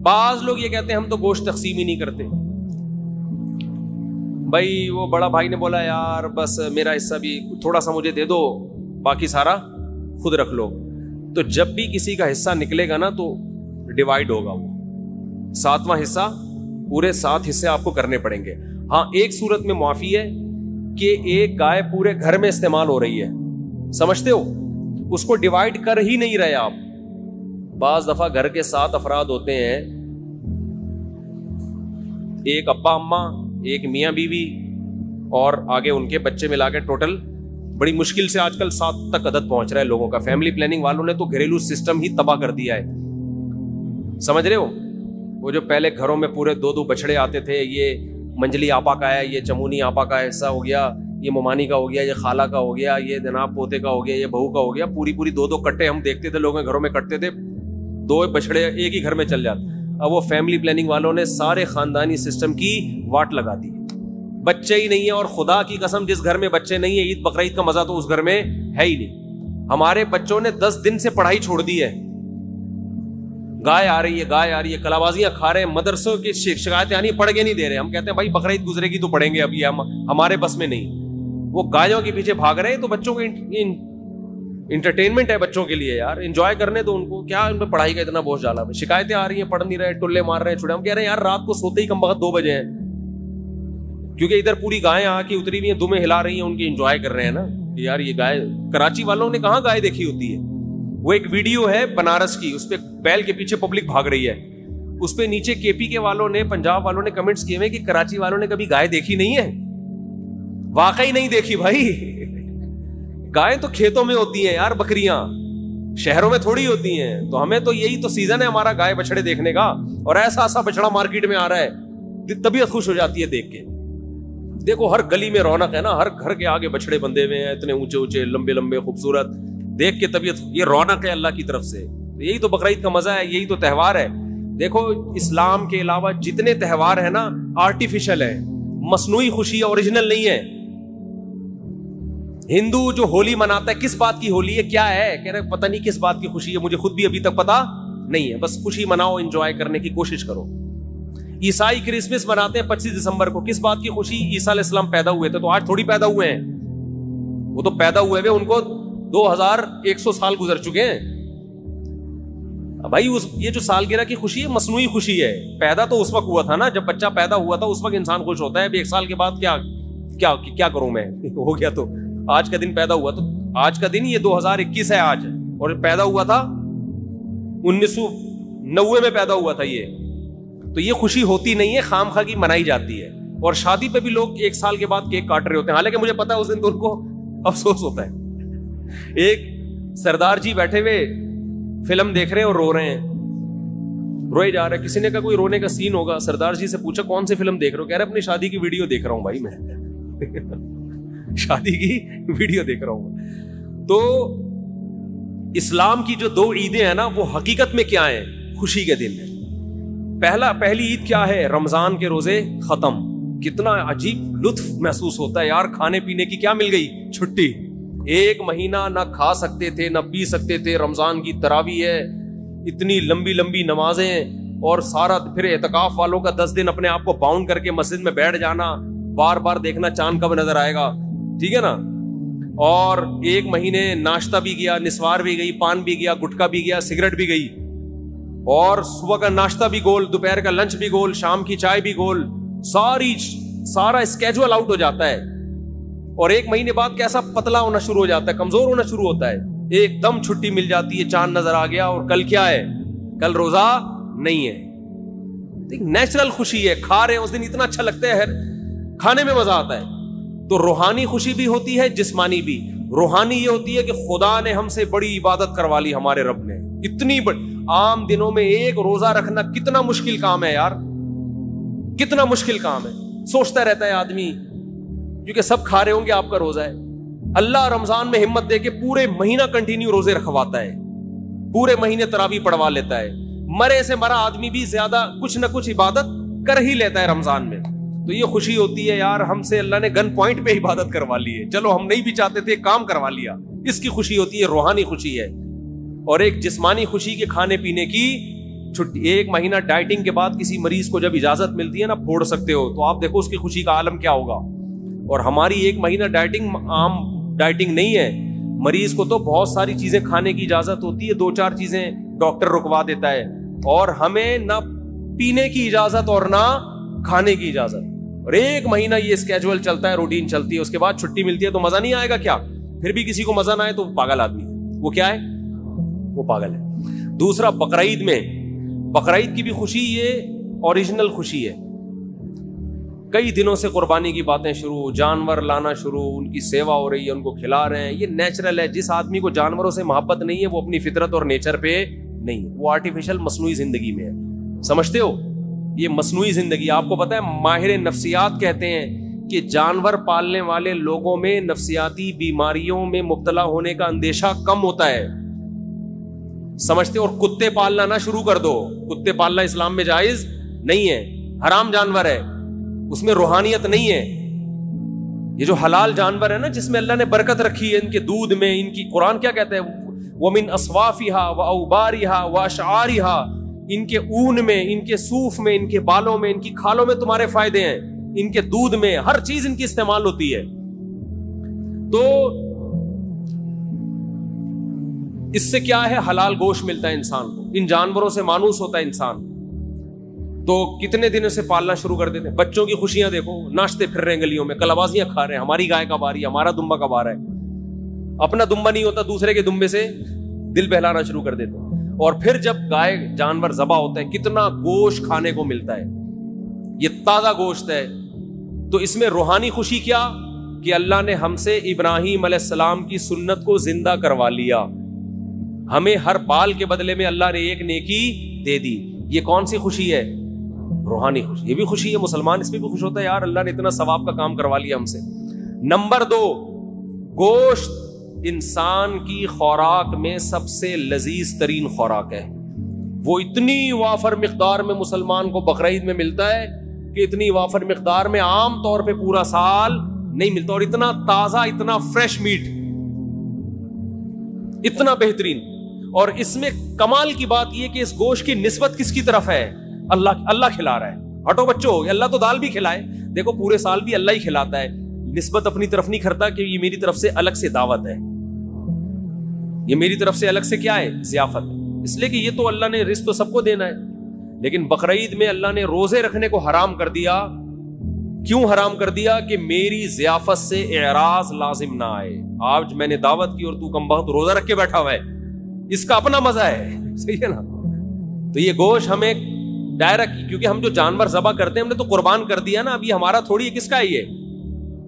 بعض لوگ یہ کہتے ہیں ہم تو گوشت تقسیم ہی نہیں کرتے. بھائی وہ بڑا بھائی نے بولا یار بس میرا حصہ بھی تھوڑا سا مجھے دے دو، باقی سارا خود رکھ لو. تو جب بھی کسی کا حصہ نکلے گا نا تو ڈیوائیڈ ہوگا، وہ 7واں حصہ، پورے 7 حصے آپ کو کرنے پڑیں گے. ہاں ایک صورت میں معافی ہے کہ ایک گائے پورے گھر میں استعمال ہو رہی ہے، سمجھتے ہو؟ اس کو ڈیوائیڈ کر ہی نہیں رہے آپ. بعض دفعہ گھر کے 7 افراد ہوتے ہیں، ایک ابا اماں، ایک میاں بیوی اور آگے ان کے بچے ملا کے ٹوٹل بڑی مشکل سے آج کل 7 تک عدد پہنچ رہا ہے لوگوں کا. فیملی پلاننگ والوں نے تو گھریلو سسٹم ہی تباہ کر دیا ہے. سمجھ رہے ہو؟ وہ جو پہلے گھروں میں پورے 2 بچڑے آتے تھے، یہ منجلی آپا کا ہے، یہ چمونی آپا کا حصہ ہو گیا، یہ ممانی کا ہو گیا، یہ خالہ کا ہو گیا، یہ جناب پوتے کا ہو گیا، یہ بہو کا ہو گیا. پوری 2 کٹے ہم دیکھتے تھے لوگوں کے گھروں میں کٹتے تھے، 2 بچڑے ایک ہی گھر میں چل جاتے. اب وہ فیملی پلاننگ والوں نے سارے خاندانی سسٹم کی واٹ لگا دی. بچے ہی نہیں ہے، اور خدا کی قسم جس گھر میں بچے نہیں ہے، عید بقرعید کا مزہ تو اس گھر میں ہے ہی نہیں. ہمارے بچوں نے 10 دن سے پڑھائی چھوڑ دی ہے. گائے آ رہی ہے، کلابازیاں کھا رہے ہیں، مدرسوں کی شکایتیں آنی، پڑھ کے نہیں دے رہے. ہم کہتے ہیں بھائی بقرعید گزرے گی تو پڑھیں گے، اب یہ ہمارے بس میں نہیں. وہ گایوں کے پیچھے بھاگ رہے ہیں. تو بچوں کو انٹرٹینمنٹ ہے بچوں کے لیے یار، انجوائے کرنے دو ان کو. کیا ان پہ پڑھائی کا اتنا بوجھ ڈالا؟ شکایتیں آ رہی ہیں، پڑھ نہیں رہے، ٹلے مار رہے ہیں چھوڑے. ہم کہہ رہے ہیں یار رات کو سوتے ہی کم وقت 2 بجے ہیں، کیونکہ ادھر پوری گائیں آ کے اتری ہوئی ہیں، دمیں ہلا رہی ہیں، ان کی انجوائے کر رہے ہیں نا. یار یہ گائے، کراچی والوں نے کہاں گائے دیکھی ہوتی ہے. وہ ایک ویڈیو ہے بنارس کی، اس پہ بیل کے پیچھے پبلک بھاگ رہی ہے، اس پہ نیچے کے پی کے والوں نے، پنجاب والوں نے کمنٹس کیے ہوئے کہ کراچی والوں نے کبھی گائے دیکھی نہیں ہے. واقعی نہیں دیکھی بھائی. گائے تو کھیتوں میں ہوتی ہیں یار, بکریاں شہروں میں تھوڑی ہوتی ہیں. تو ہمیں تو یہی تو سیزن ہے ہمارا گائے بچڑے دیکھنے کا, اور ایسا ایسا بچڑا مارکیٹ میں آ رہا ہے, طبیعت خوش ہو جاتی ہے دیکھ کے. دیکھو ہر گلی میں رونق ہے نا, ہر گھر کے آگے بچڑے بندھے ہوئے ہیں, اتنے اونچے اونچے لمبے لمبے خوبصورت, دیکھ کے طبیعت, یہ رونق ہے اللہ کی طرف سے. یہی تو بقرعید کا مزہ ہے, یہی تو تہوار ہے. دیکھو اسلام کے علاوہ جتنے تہوار ہیں نا آرٹیفیشل ہے, مصنوعی خوشی ہے, اوریجنل نہیں ہے. ہندو جو ہولی مناتا ہے کس بات کی ہولی ہے, کیا ہے, کہہ رہے پتہ نہیں کس بات کی خوشی ہے, مجھے خود بھی ابھی تک پتا نہیں ہے, بس خوشی مناؤ, انجوائے کرنے کی کوشش کرو. عیسائی کرسمس مناتے ہیں 25 دسمبر کو, کس بات کی خوشی, عیسیٰ علیہ السلام پیدا ہوئے تھے, تو آج تھوڑی پیدا ہوئے ہیں, وہ تو پیدا ہوئے ہوئے ان کو 2100 سال گزر چکے ہیں بھائی. یہ جو سالگرہ کی خوشی ہے مصنوعی خوشی ہے, پیدا تو اس وقت ہوا تھا نا جب بچہ پیدا ہوا تھا, اس وقت انسان خوش ہوتا ہے. ابھی 1 سال کے بعد کیا کروں میں, ہو گیا تو آج کا دن پیدا ہوا, تو آج کا دن یہ 2021 ہے آج, اور پیدا ہوا تھا 1990 میں پیدا ہوا تھا یہ. تو یہ خوشی ہوتی نہیں ہے, خام خواہ کی منائی جاتی ہے. اور شادی پہ بھی لوگ 1 سال کے بعد کیک کاٹ رہے ہوتے ہیں, حالانکہ مجھے پتا ہے اس دن تو ان کو افسوس ہوتا ہے. ایک سردار جی بیٹھے ہوئے فلم دیکھ رہے ہیں اور رو رہے ہیں, روئے جا رہے ہیں. کسی نے کہا کوئی رونے کا سین ہوگا, سردار جی سے پوچھا کون سی فلم دیکھ رہے ہو, کہہ رہے اپنی شادی کی ویڈیو دیکھ رہا ہوں بھائی, میں شادی کی ویڈیو دیکھ رہا ہوں. تو اسلام کی جو 2 عیدیں ہیں نا وہ حقیقت میں کیا ہیں, خوشی کے دن ہے. پہلی عید کیا ہے, رمضان کے روزے ختم. کتنا عجیب لطف محسوس ہوتا ہے یار, کھانے پینے کی کیا مل گئی چھٹی. 1 مہینہ نہ کھا سکتے تھے نہ پی سکتے تھے, رمضان کی تراویح ہے, اتنی لمبی لمبی نمازیں, اور سارا پھر اعتکاف والوں کا 10 دن اپنے آپ کو باؤنڈ کر کے مسجد میں بیٹھ جانا, بار بار دیکھنا چاند کب نظر آئے گا, ٹھیک ہے نا. اور 1 مہینے ناشتہ بھی گیا, نسوار بھی گئی, پان بھی گیا, گٹکا بھی گیا, سگریٹ بھی گئی, اور صبح کا ناشتہ بھی گول, دوپہر کا لنچ بھی گول, شام کی چائے بھی گول, سارا اسکیجول آؤٹ ہو جاتا ہے. اور 1 مہینے بعد کیسا پتلا ہونا شروع ہو جاتا ہے, کمزور ہونا شروع ہوتا ہے. ایک دم چھٹی مل جاتی ہے, چاند نظر آ گیا, اور کل کیا ہے, کل روزہ نہیں ہے. نیچرل خوشی ہے, کھا رہے ہیں اس دن اتنا اچھا لگتا ہے, کھانے میں مزہ آتا ہے. تو روحانی خوشی بھی ہوتی ہے, جسمانی بھی. روحانی یہ ہوتی ہے کہ خدا نے ہم سے بڑی عبادت کروا لی, ہمارے رب نے اتنی بڑی. عام دنوں میں 1 روزہ رکھنا کتنا مشکل کام ہے یار, کتنا مشکل کام ہے. سوچتا رہتا ہے آدمی, کیونکہ سب کھا رہے ہوں گے, آپ کا روزہ ہے. اللہ رمضان میں ہمت دے کے پورے مہینہ کنٹینیو روزے رکھواتا ہے, پورے مہینے تراویح پڑھوا لیتا ہے. مرے سے مرا آدمی بھی زیادہ کچھ نہ کچھ عبادت کر ہی لیتا ہے رمضان میں. تو یہ خوشی ہوتی ہے یار, ہم سے اللہ نے گن پوائنٹ پہ عبادت کروا لی ہے, چلو ہم نہیں بھی چاہتے تھے, کام کروا لیا. اس کی خوشی ہوتی ہے, روحانی خوشی ہے. اور ایک جسمانی خوشی کے کھانے پینے کی چھٹی. 1 مہینہ ڈائٹنگ کے بعد کسی مریض کو جب اجازت ملتی ہے نا, پھوڑ سکتے ہو, تو آپ دیکھو اس کی خوشی کا عالم کیا ہوگا. اور ہماری 1 مہینہ ڈائٹنگ عام ڈائٹنگ نہیں ہے. مریض کو تو بہت ساری چیزیں کھانے کی اجازت ہوتی ہے, 2-4 چیزیں ڈاکٹر رکوا دیتا ہے, اور ہمیں نہ پینے کی اجازت اور نہ کھانے کی اجازت. اور 1 مہینہ یہ اسکیجول چلتا ہے, روٹین چلتی ہے, اس کے بعد چھٹی ملتی ہے, تو مزہ نہیں آئے گا کیا. پھر بھی کسی کو مزہ نہ آئے تو پاگل آدمی ہے. وہ کیا ہے, وہ پاگل ہے. دوسرا بقرعید میں, بقرعید کی بھی خوشی یہ اوریجنل خوشی ہے. کئی دنوں سے قربانی کی باتیں شروع, جانور لانا شروع, ان کی سیوا ہو رہی ہے, ان کو کھلا رہے ہیں. یہ نیچرل ہے. جس آدمی کو جانوروں سے محبت نہیں ہے وہ اپنی فطرت اور نیچر پہ نہیں, وہ آرٹیفیشل مصنوعی زندگی میں ہے. سمجھتے ہو, یہ مصنوعی زندگی. آپ کو پتا ہے ماہر نفسیات کہتے ہیں کہ جانور پالنے والے لوگوں میں نفسیاتی بیماریوں میں مبتلا ہونے کا اندیشہ کم ہوتا ہے. سمجھتے ہو. اور کتے پالنا نہ شروع کر دو. کتے پالنا اسلام میں جائز نہیں ہے, حرام جانور ہے, اس میں روحانیت نہیں ہے. یہ جو حلال جانور ہے نا, جس میں اللہ نے برکت رکھی ہے, ان کے دودھ میں, ان کی قرآن کیا کہتا ہے, وَمِنْ أَصْوَافِهَا وَأَوْبَارِهَا وَأَشْعَارِهَا, ان کے اون میں, ان کے صوف میں, ان کے بالوں میں, ان کی کھالوں میں تمہارے فائدے ہیں, ان کے دودھ میں, ہر چیز ان کی استعمال ہوتی ہے. تو اس سے کیا ہے, حلال گوشت ملتا ہے انسان کو. ان جانوروں سے مانوس ہوتا ہے انسان. تو کتنے دنوں سے پالنا شروع کر دیتے ہیں. بچوں کی خوشیاں دیکھو, ناچتے پھر رہے ہیں گلیوں میں, کلابازیاں کھا رہے ہیں, ہماری گائے کب آ رہی ہے, ہمارا دمبا کب آ رہا ہے. اپنا دمبا نہیں ہوتا, دوسرے کے دمبے سے دل بہلانا شروع کر دیتے ہیں. اور پھر جب گائے جانور ذبح ہوتا ہے, کتنا گوشت کھانے کو ملتا ہے, یہ تازہ گوشت ہے. تو اس میں روحانی خوشی کیا, کہ اللہ نے ہم سے ابراہیم علیہ السلام کی سنت کو زندہ کروا لیا. ہمیں ہر بال کے بدلے میں اللہ نے ایک نیکی دے دی. یہ کون سی خوشی ہے؟ روحانی خوشی. یہ بھی خوشی ہے, مسلمان اس میں بھی خوش ہوتا ہے, یار اللہ نے اتنا ثواب کا کام کروا لیا ہم سے. نمبر 2, گوشت انسان کی خوراک میں سب سے لذیذ ترین خوراک ہے. وہ اتنی وافر مقدار میں مسلمان کو بقرعید میں ملتا ہے کہ اتنی وافر مقدار میں عام طور پہ پورا سال نہیں ملتا, اور اتنا تازہ, اتنا فریش میٹ, اتنا بہترین. اور اس میں کمال کی بات یہ کہ اس گوشت کی نسبت کس کی طرف ہے؟ اللہ کھلا رہا ہے. ہٹو بچوں, اللہ تو دال بھی کھلائے, دیکھو پورے سال بھی اللہ ہی کھلاتا ہے. نسبت اپنی طرف نہیں کرتا کہ یہ میری طرف سے الگ سے دعوت ہے, یہ میری طرف سے الگ سے کیا ہے؟ ضیافت. اس لیے کہ یہ تو اللہ نے رزق تو سب کو دینا ہے, لیکن بقرعید میں اللہ نے روزے رکھنے کو حرام کر دیا. کیوں حرام کر دیا؟ کہ میری ضیافت سے اعراض لازم نہ آئے. آج میں نے دعوت کی اور تو کم بخت روزہ رکھ کے بیٹھا ہوا ہے, اس کا اپنا مزہ ہے, صحیح ہے نا. تو یہ گوشت ہمیں ڈائریکٹ, کیونکہ ہم جو جانور ذبح کرتے ہیں ہم نے تو قربان کر دیا نا, اب یہ ہمارا تھوڑی ہے, کس کا ہے یہ؟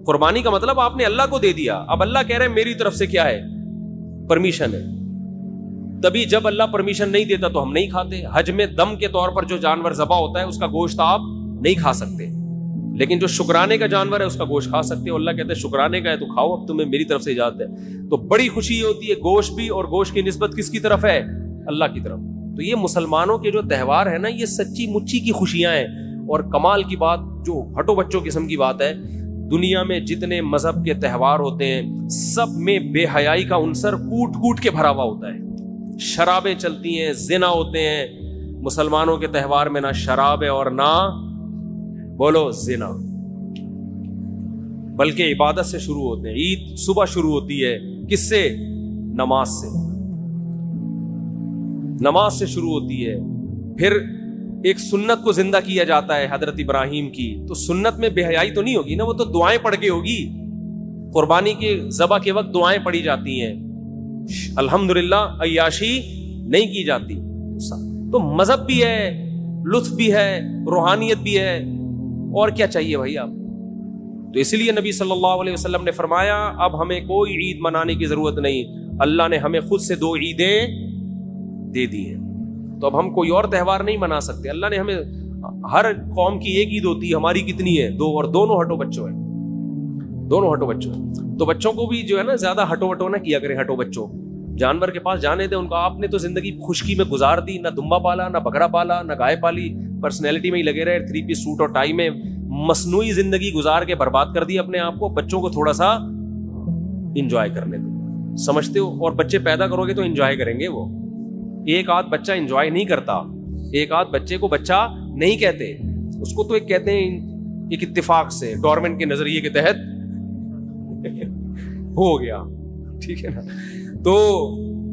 قربانی کا مطلب آپ نے اللہ کو دے دیا. اب اللہ کہہ رہے ہیں میری طرف سے کیا ہے؟ پرمیشن ہے. تبھی جب اللہ پرمیشن نہیں دیتا تو ہم نہیں کھاتے. حج میں دم کے طور پر جو جانور ذبح ہوتا ہے اس کا گوشت آپ نہیں کھا سکتے, لیکن جو شکرانے کا جانور ہے اس کا گوشت کھا سکتے ہو. اللہ کہتے ہیں شکرانے کا ہے تو کھاؤ, اب تمہیں میری طرف سے اجازت ہے. تو بڑی خوشی ہوتی ہے گوشت بھی, اور گوشت کی نسبت کس کی طرف ہے؟ اللہ کی طرف. تو یہ مسلمانوں کے جو تہوار ہے نا, یہ سچی مچی کی خوشیاں ہیں. اور کمال کی بات, جو ہٹو بچوں قسم کی بات ہے, دنیا میں جتنے مذہب کے تہوار ہوتے ہیں سب میں بے حیائی کا عنصر کوٹ کوٹ کے بھرا ہوا ہوتا ہے. شرابیں چلتی ہیں, زنا ہوتے ہیں. مسلمانوں کے تہوار میں نہ شراب ہے اور نہ بولو زنا, بلکہ عبادت سے شروع ہوتے ہیں. عید صبح شروع ہوتی ہے کس سے؟ نماز سے. نماز سے شروع ہوتی ہے. پھر ایک سنت کو زندہ کیا جاتا ہے حضرت ابراہیم کی. تو سنت میں بے حیائی تو نہیں ہوگی نا, وہ تو دعائیں پڑھ کے ہوگی. قربانی کے ذبح کے وقت دعائیں پڑھی جاتی ہیں, الحمدللہ عیاشی نہیں کی جاتی. تو مذہب بھی ہے, لطف بھی ہے, روحانیت بھی ہے, اور کیا چاہیے بھائی آپ. تو اسی لیے نبی صلی اللہ علیہ وسلم نے فرمایا اب ہمیں کوئی عید منانے کی ضرورت نہیں, اللہ نے ہمیں خود سے 2 عیدیں دے دی ہیں. تو اب ہم کوئی اور تہوار نہیں منا سکتے. اللہ نے ہمیں, ہر قوم کی ایک عید ہوتی ہے, ہماری کتنی ہے؟ 2, اور دونوں ہٹو بچوں ہیں, دونوں ہٹو بچوں ہیں. تو بچوں کو بھی جو ہے نا زیادہ ہٹو وٹو نہ کیا کریں. ہٹو بچوں جانور کے پاس جانے دیں ان کو. آپ نے تو زندگی خشکی میں گزار دی, نہ دمبا پالا, نہ بکرا پالا, نہ گائے پالی, پرسنالٹی میں ہی لگے رہے, 3 پیس سوٹ اور ٹائی میں مصنوعی زندگی گزار کے برباد کر دی اپنے آپ کو. بچوں کو تھوڑا سا انجوائے کرنے دو, سمجھتے ہو. اور بچے پیدا کرو گے تو انجوائے کریں گے. وہ ایک آدھ بچہ انجوائے نہیں کرتا, ایک آدھ بچے کو بچہ نہیں کہتے, اس کو تو ایک کہتے ہیں ایک اتفاق سے, ڈارون کے نظریے کے تحت ہو گیا, ٹھیک ہے نا. تو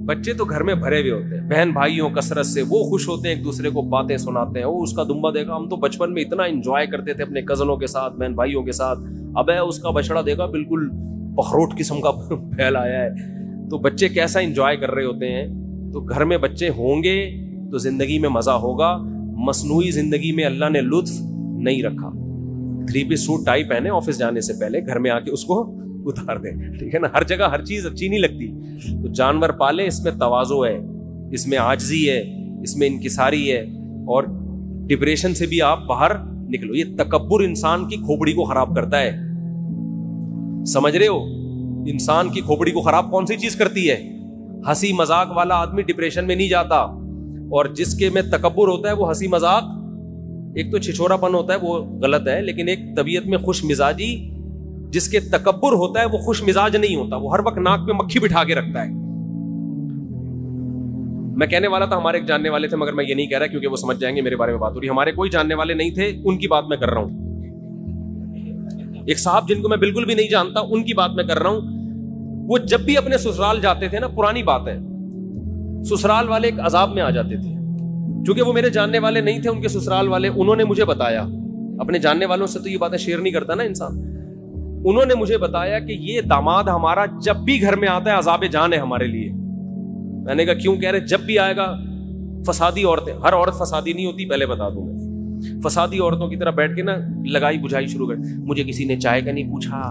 بچے تو گھر میں بھرے ہوئے ہوتے ہیں, بہن بھائیوں کثرت سے, وہ خوش ہوتے ہیں, ایک دوسرے کو باتیں سناتے ہیں. وہ اس کا دمبا دیکھا, ہم تو بچپن میں اتنا انجوائے کرتے تھے اپنے کزنوں کے ساتھ, بہن بھائیوں کے ساتھ. اب ہے اس کا بچڑا دیکھا بالکل پخروٹ قسم کا پھیل آیا ہے. تو بچے کیسا انجوائے کر رہے ہوتے ہیں. تو گھر میں بچے ہوں گے تو زندگی میں مزہ ہوگا. مصنوعی زندگی میں اللہ نے لطف نہیں رکھا. 3 پیس سوٹ ٹائی پہنے آفس جانے سے پہلے, گھر میں آ کے اس کو اتار دیں, ٹھیک ہے نا. ہر جگہ ہر چیز اچھی نہیں لگتی. تو جانور پالے, اس میں تواضع ہے, اس میں عاجزی ہے, اس میں انکساری ہے, اور ڈپریشن سے بھی آپ باہر نکلو. یہ تکبر انسان کی کھوپڑی کو خراب کرتا ہے, سمجھ رہے ہو. انسان کی کھوپڑی کو خراب کون سی چیز کرتی ہے؟ ہنسی مذاق والا آدمی ڈپریشن میں نہیں جاتا, اور جس کے میں تکبر ہوتا ہے وہ ہنسی مذاق, ایک تو چھچورا پن ہوتا ہے وہ غلط ہے, لیکن ایک طبیعت میں خوش مزاجی, جس کے تکبر ہوتا ہے وہ خوش مزاج نہیں ہوتا, وہ ہر وقت ناک پہ مکھی بٹھا کے رکھتا ہے. میں کہنے والا تھا ہمارے ایک جاننے والے تھے, مگر میں یہ نہیں کہہ رہا کیونکہ وہ سمجھ جائیں گے میرے بارے میں بات ہو رہی. ہمارے کوئی جاننے والے نہیں تھے, ان کی بات میں کر رہا ہوں. ایک صاحب جن کو میں بالکل بھی نہیں جانتا, ان کی بات میں کر رہا ہوں. وہ جب بھی اپنے سسرال جاتے تھے نا, پرانی بات ہے, سسرال والے ایک عذاب میں آ جاتے تھے. چونکہ وہ میرے جاننے والے نہیں تھے, ان کے سسرال والے, انہوں نے مجھے بتایا. اپنے جاننے والوں سے تو یہ باتیں شیئر نہیں کرتا نا انسان. انہوں نے مجھے بتایا کہ یہ داماد ہمارا جب بھی گھر میں آتا ہے عذاب جان ہے ہمارے لیے. میں نے کہا کیوں؟ کہہ رہے جب بھی آئے گا فسادی عورتیں, ہر عورت فسادی نہیں ہوتی, پہلے بتا دوں میں, فسادی عورتوں کی طرح بیٹھ کے نا لگائی بجھائی شروع کر. مجھے کسی نے چائے کا نہیں پوچھا,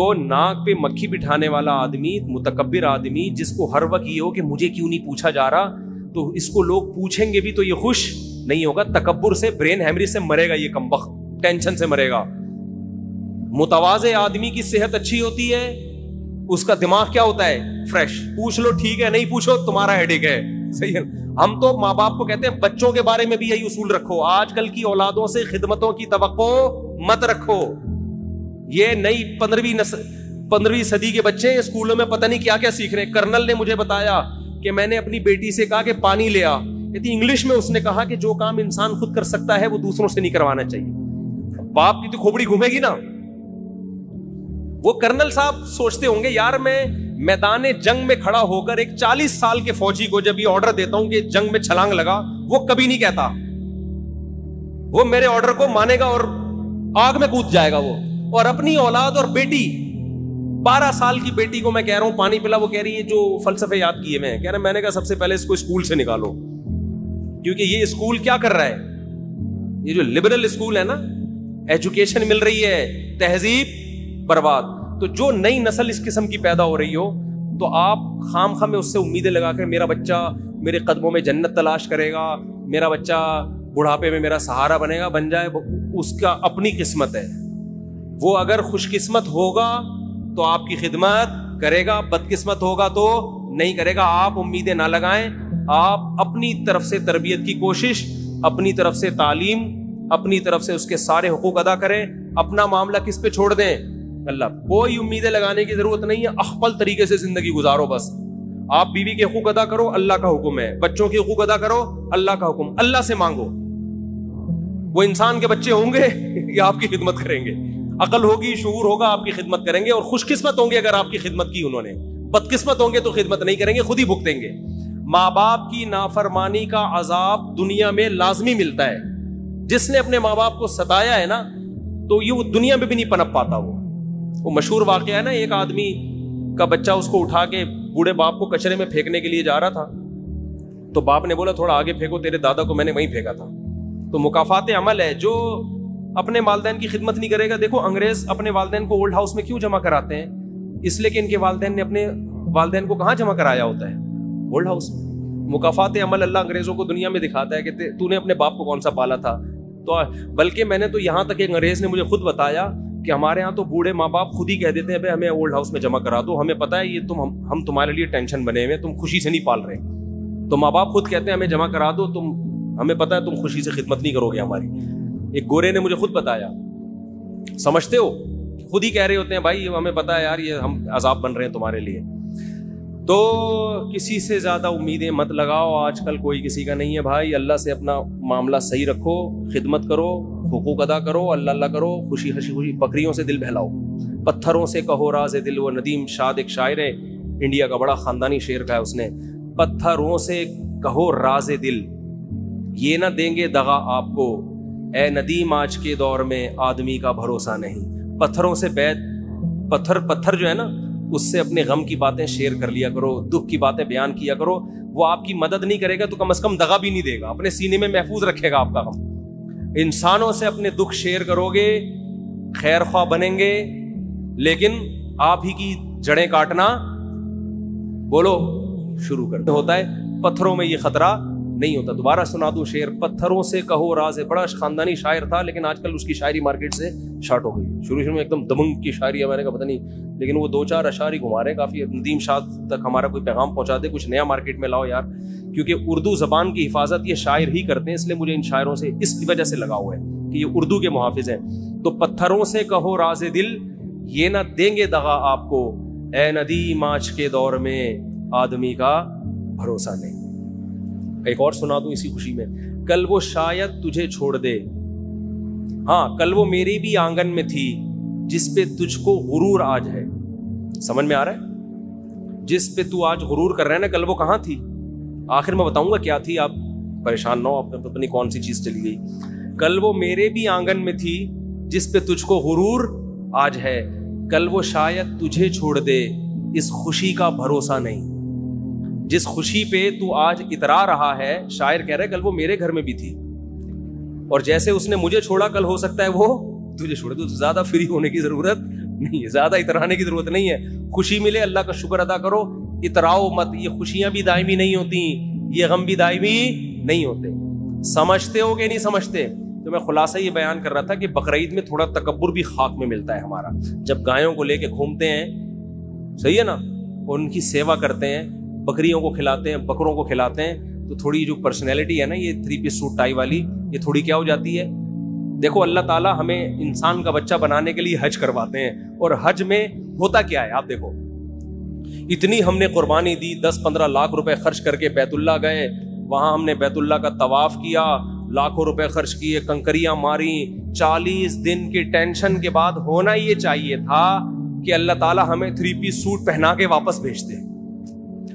تو ناک پہ مکھی بٹھانے والا آدمی, متکبر آدمی, جس کو ہر وقت یہ ہو کہ مجھے کیوں نہیں پوچھا جا رہا, تو اس کو لوگ پوچھیں گے بھی تو یہ خوش نہیں ہوگا. تکبر سے, برین ہیمریج سے مرے گا یہ کمبخت, ٹینشن سے مرے گا. متواضع آدمی کی صحت اچھی ہوتی ہے, اس کا دماغ کیا ہوتا ہے, فریش. پوچھ لو ٹھیک ہے, نہیں پوچھو تمہارا ہیڈیک ہے. صحیح ہے. ہم تو ماں باپ کو کہتے ہیں بچوں کے بارے میں بھی یہی اصول رکھو. آج کل کی اولادوں سے خدمتوں کی توقع مت رکھو. یہ نئی 15ویں صدی کے بچے اسکولوں میں پتہ نہیں کیا کیا سیکھ رہے ہیں. کرنل نے مجھے بتایا کہ میں نے اپنی بیٹی سے کہا کہ پانی لے آ, انگلش میں اس نے کہا کہ جو کام انسان خود کر سکتا ہے وہ دوسروں سے نہیں کروانا چاہیے. باپ کی تو کھوپڑی گھومے گی نا. وہ کرنل صاحب سوچتے ہوں گے یار میں میدان جنگ میں کھڑا ہو کر ایک 40 سال کے فوجی کو جب یہ آرڈر دیتا ہوں کہ جنگ میں چھلانگ لگا, وہ کبھی نہیں کہتا, وہ میرے آرڈر کو مانے گا اور آگ میں کود جائے گا وہ. اور اپنی اولاد اور بیٹی, 12 سال کی بیٹی کو میں کہہ رہا ہوں پانی پلا, وہ کہہ رہی ہے جو فلسفے یاد کیے میں, کہہ رہا میں نے کہا سب سے پہلے اس کو اسکول سے نکالو, کیونکہ یہ اسکول کیا کر رہا ہے, یہ جو لبرل اسکول ہے نا, ایجوکیشن مل رہی ہے, تہذیب برباد. تو جو نئی نسل اس قسم کی پیدا ہو رہی ہو تو آپ خام خواہ میں اس سے امیدیں لگا کر میرا بچہ میرے قدموں میں جنت تلاش کرے گا, میرا بچہ بڑھاپے میں میرا سہارا بنے گا, بن جائے, اس کا اپنی قسمت ہے. وہ اگر خوش قسمت ہوگا تو آپ کی خدمت کرے گا, بد قسمت ہوگا تو نہیں کرے گا. آپ امیدیں نہ لگائیں, آپ اپنی طرف سے تربیت کی کوشش, اپنی طرف سے تعلیم, اپنی طرف سے اس کے سارے حقوق ادا کریں. اپنا معاملہ کس پہ چھوڑ دیں, اللہ. کوئی امیدیں لگانے کی ضرورت نہیں ہے, اخپل طریقے سے زندگی گزارو بس. آپ بیوی کے حقوق ادا کرو, اللہ کا حکم ہے. بچوں کے حقوق ادا کرو, اللہ کا حکم. اللہ سے مانگو. وہ انسان کے بچے ہوں گے یا آپ کی خدمت کریں گے, عقل ہوگی, شعور ہوگا, آپ کی خدمت کریں گے. اور خوش قسمت ہوں گے اگر آپ کی خدمت کی انہوں نے, بد قسمت ہوں گے تو خدمت نہیں کریں گے, خود ہی بھگتیں گے. ماں باپ کی نافرمانی کا عذاب دنیا میں لازمی ملتا ہے. جس نے اپنے ماں باپ کو ستایا ہے نا, تو یہ وہ دنیا میں بھی نہیں پنپ پاتا. وہ مشہور واقعہ ہے نا, ایک آدمی کا بچہ اس کو اٹھا کے بوڑھے باپ کو کچرے میں پھینکنے کے لیے جا رہا تھا, تو باپ نے بولا تھوڑا آگے پھینکو, تیرے دادا کو میں نے وہیں پھینکا تھا. تو مکافات عمل ہے. جو اپنے والدین کی خدمت نہیں کرے گا, دیکھو انگریز اپنے والدین کو اولڈ ہاؤس میں کیوں جمع کراتے ہیں, اس لیے کہ ان کے والدین نے اپنے والدین کو کہاں جمع کرایا ہوتا ہے, اولڈ ہاؤس میں. مکافات عمل اللہ انگریزوں کو دنیا میں دکھاتا ہے کہ تو نے اپنے باپ کو کون سا پالا تھا. تو بلکہ میں نے تو یہاں تک ایک انگریز نے مجھے خود بتایا کہ ہمارے ہاں تو بوڑھے ماں باپ خود ہی کہہ دیتے ہیں بھائی ہمیں اولڈ ہاؤس میں جمع کرا دو, ہمیں پتا ہے یہ ہم تمہارے لیے ٹینشن بنے ہوئے, تم خوشی سے نہیں پال رہے. تو ماں باپ خود کہتے ہیں ہمیں جمع کرا دو, ہمیں پتا ہے تم خوشی سے خدمت نہیں کرو گے ہماری. ایک گورے نے مجھے خود بتایا, سمجھتے ہو, خود ہی کہہ رہے ہوتے ہیں بھائی ہمیں پتا ہے یار یہ ہم عذاب بن رہے ہیں تمہارے لیے. تو کسی سے زیادہ امیدیں مت لگاؤ, آج کل کوئی کسی کا نہیں ہے بھائی. اللہ سے اپنا معاملہ صحیح رکھو, خدمت کرو, حقوق ادا کرو, اللہ اللہ کرو, خوشی خوشی. بکریوں سے دل بہلاؤ, پتھروں سے کہو راز دل. وہ ندیم شاد ایک شاعر ہے انڈیا کا, بڑا خاندانی شعر کا ہے اس نے. پتھروں سے کہو راز دل, یہ نہ دیں گے دغا آپ کو, اے ندیم آج کے دور میں آدمی کا بھروسہ نہیں. پتھروں سے پتھر جو ہے نا, اس سے اپنے غم کی باتیں شیئر کر لیا کرو, دکھ کی باتیں بیان کیا کرو. وہ آپ کی مدد نہیں کرے گا تو کم از کم دغا بھی نہیں دے گا, اپنے سینے میں محفوظ رکھے گا آپ کا غم. انسانوں سے اپنے دکھ شیئر کرو گے, خیر خواہ بنیں گے, لیکن آپ ہی کی جڑیں کاٹنا بولو شروع کر ہوتا ہے. پتھروں میں یہ خطرہ نہیں ہوتا. دوبارہ سنا دوں شعر, پتھروں سے کہو راز. بڑا خاندانی شاعر تھا, لیکن آج کل اس کی شاعری مارکیٹ سے شارٹ ہو گئی. شروع میں ایک دم دمنگ کی شاعری ہے, میں نے کہا پتہ نہیں, لیکن وہ 2-4 اشعار ہی گھما رہے ہیں کافی. ندیم شاد تک ہمارا کوئی پیغام پہنچا دے, کچھ نیا مارکیٹ میں لاؤ یار, کیونکہ اردو زبان کی حفاظت یہ شاعر ہی کرتے ہیں. اس لیے مجھے ان شاعروں سے اس وجہ سے لگاؤ ہے کہ یہ اردو کے محافظ ہیں. تو پتھروں سے کہو راز دل, یہ نہ دیں گے دغا آپ کو, اے ندیم آج کے دور میں آدمی کا بھروسہ نہیں. ایک اور سنا دوں اسی خوشی میں, کل وہ شاید تجھے چھوڑ دے, ہاں کل وہ میری بھی آنگن میں تھی, جس پہ تجھ کو غرور آج ہے. سمجھ میں آ رہا ہے, جس پہ تو آج غرور کر رہے ہیں نا, کل وہ کہاں تھی. آخر میں بتاؤں گا کیا تھی, آپ پریشان نہ ہو, آپ پتہ نہیں کون سی چیز چلی گئی. کل وہ میرے بھی آنگن میں تھی, جس پہ تجھ کو غرور آج ہے. کل وہ شاید تجھے چھوڑ دے, اس خوشی کا بھروسہ نہیں. جس خوشی پہ تو آج اترا رہا ہے, شاعر کہہ رہا ہے کل وہ میرے گھر میں بھی تھی, اور جیسے اس نے مجھے چھوڑا کل ہو سکتا ہے وہ تجھے چھوڑے. تو زیادہ فری ہونے کی ضرورت نہیں, زیادہ اترانے کی ضرورت نہیں ہے. خوشی ملے اللہ کا شکر ادا کرو, اتراؤ مت. یہ خوشیاں بھی دائمی نہیں ہوتی, یہ غم بھی دائمی نہیں ہوتے. سمجھتے ہو کہ نہیں سمجھتے؟ تو میں خلاصہ یہ بیان کر رہا تھا کہ بقرعید میں تھوڑا تکبر بھی خاک میں ملتا ہے ہمارا. جب گایوں کو لے کے گھومتے ہیں, صحیح ہے نا, ان کی سیوا کرتے ہیں, بکریوں کو کھلاتے ہیں, بکروں کو کھلاتے ہیں, تو تھوڑی جو پرسنالٹی ہے نا یہ 3 پیس سوٹ ٹائی والی, یہ تھوڑی کیا ہو جاتی ہے. دیکھو اللہ تعالیٰ ہمیں انسان کا بچہ بنانے کے لیے حج کرواتے ہیں, اور حج میں ہوتا کیا ہے آپ دیکھو, اتنی ہم نے قربانی دی, 10-15 لاکھ روپے خرچ کر کے بیت اللہ گئے, وہاں ہم نے بیت اللہ کا طواف کیا, لاکھوں روپے خرچ کیے, کنکریاں ماری, 40 دن کی ٹینشن کے بعد ہونا یہ چاہیے تھا کہ اللہ تعالیٰ ہمیں 3 پیس سوٹ پہنا کے واپس بھیج دے.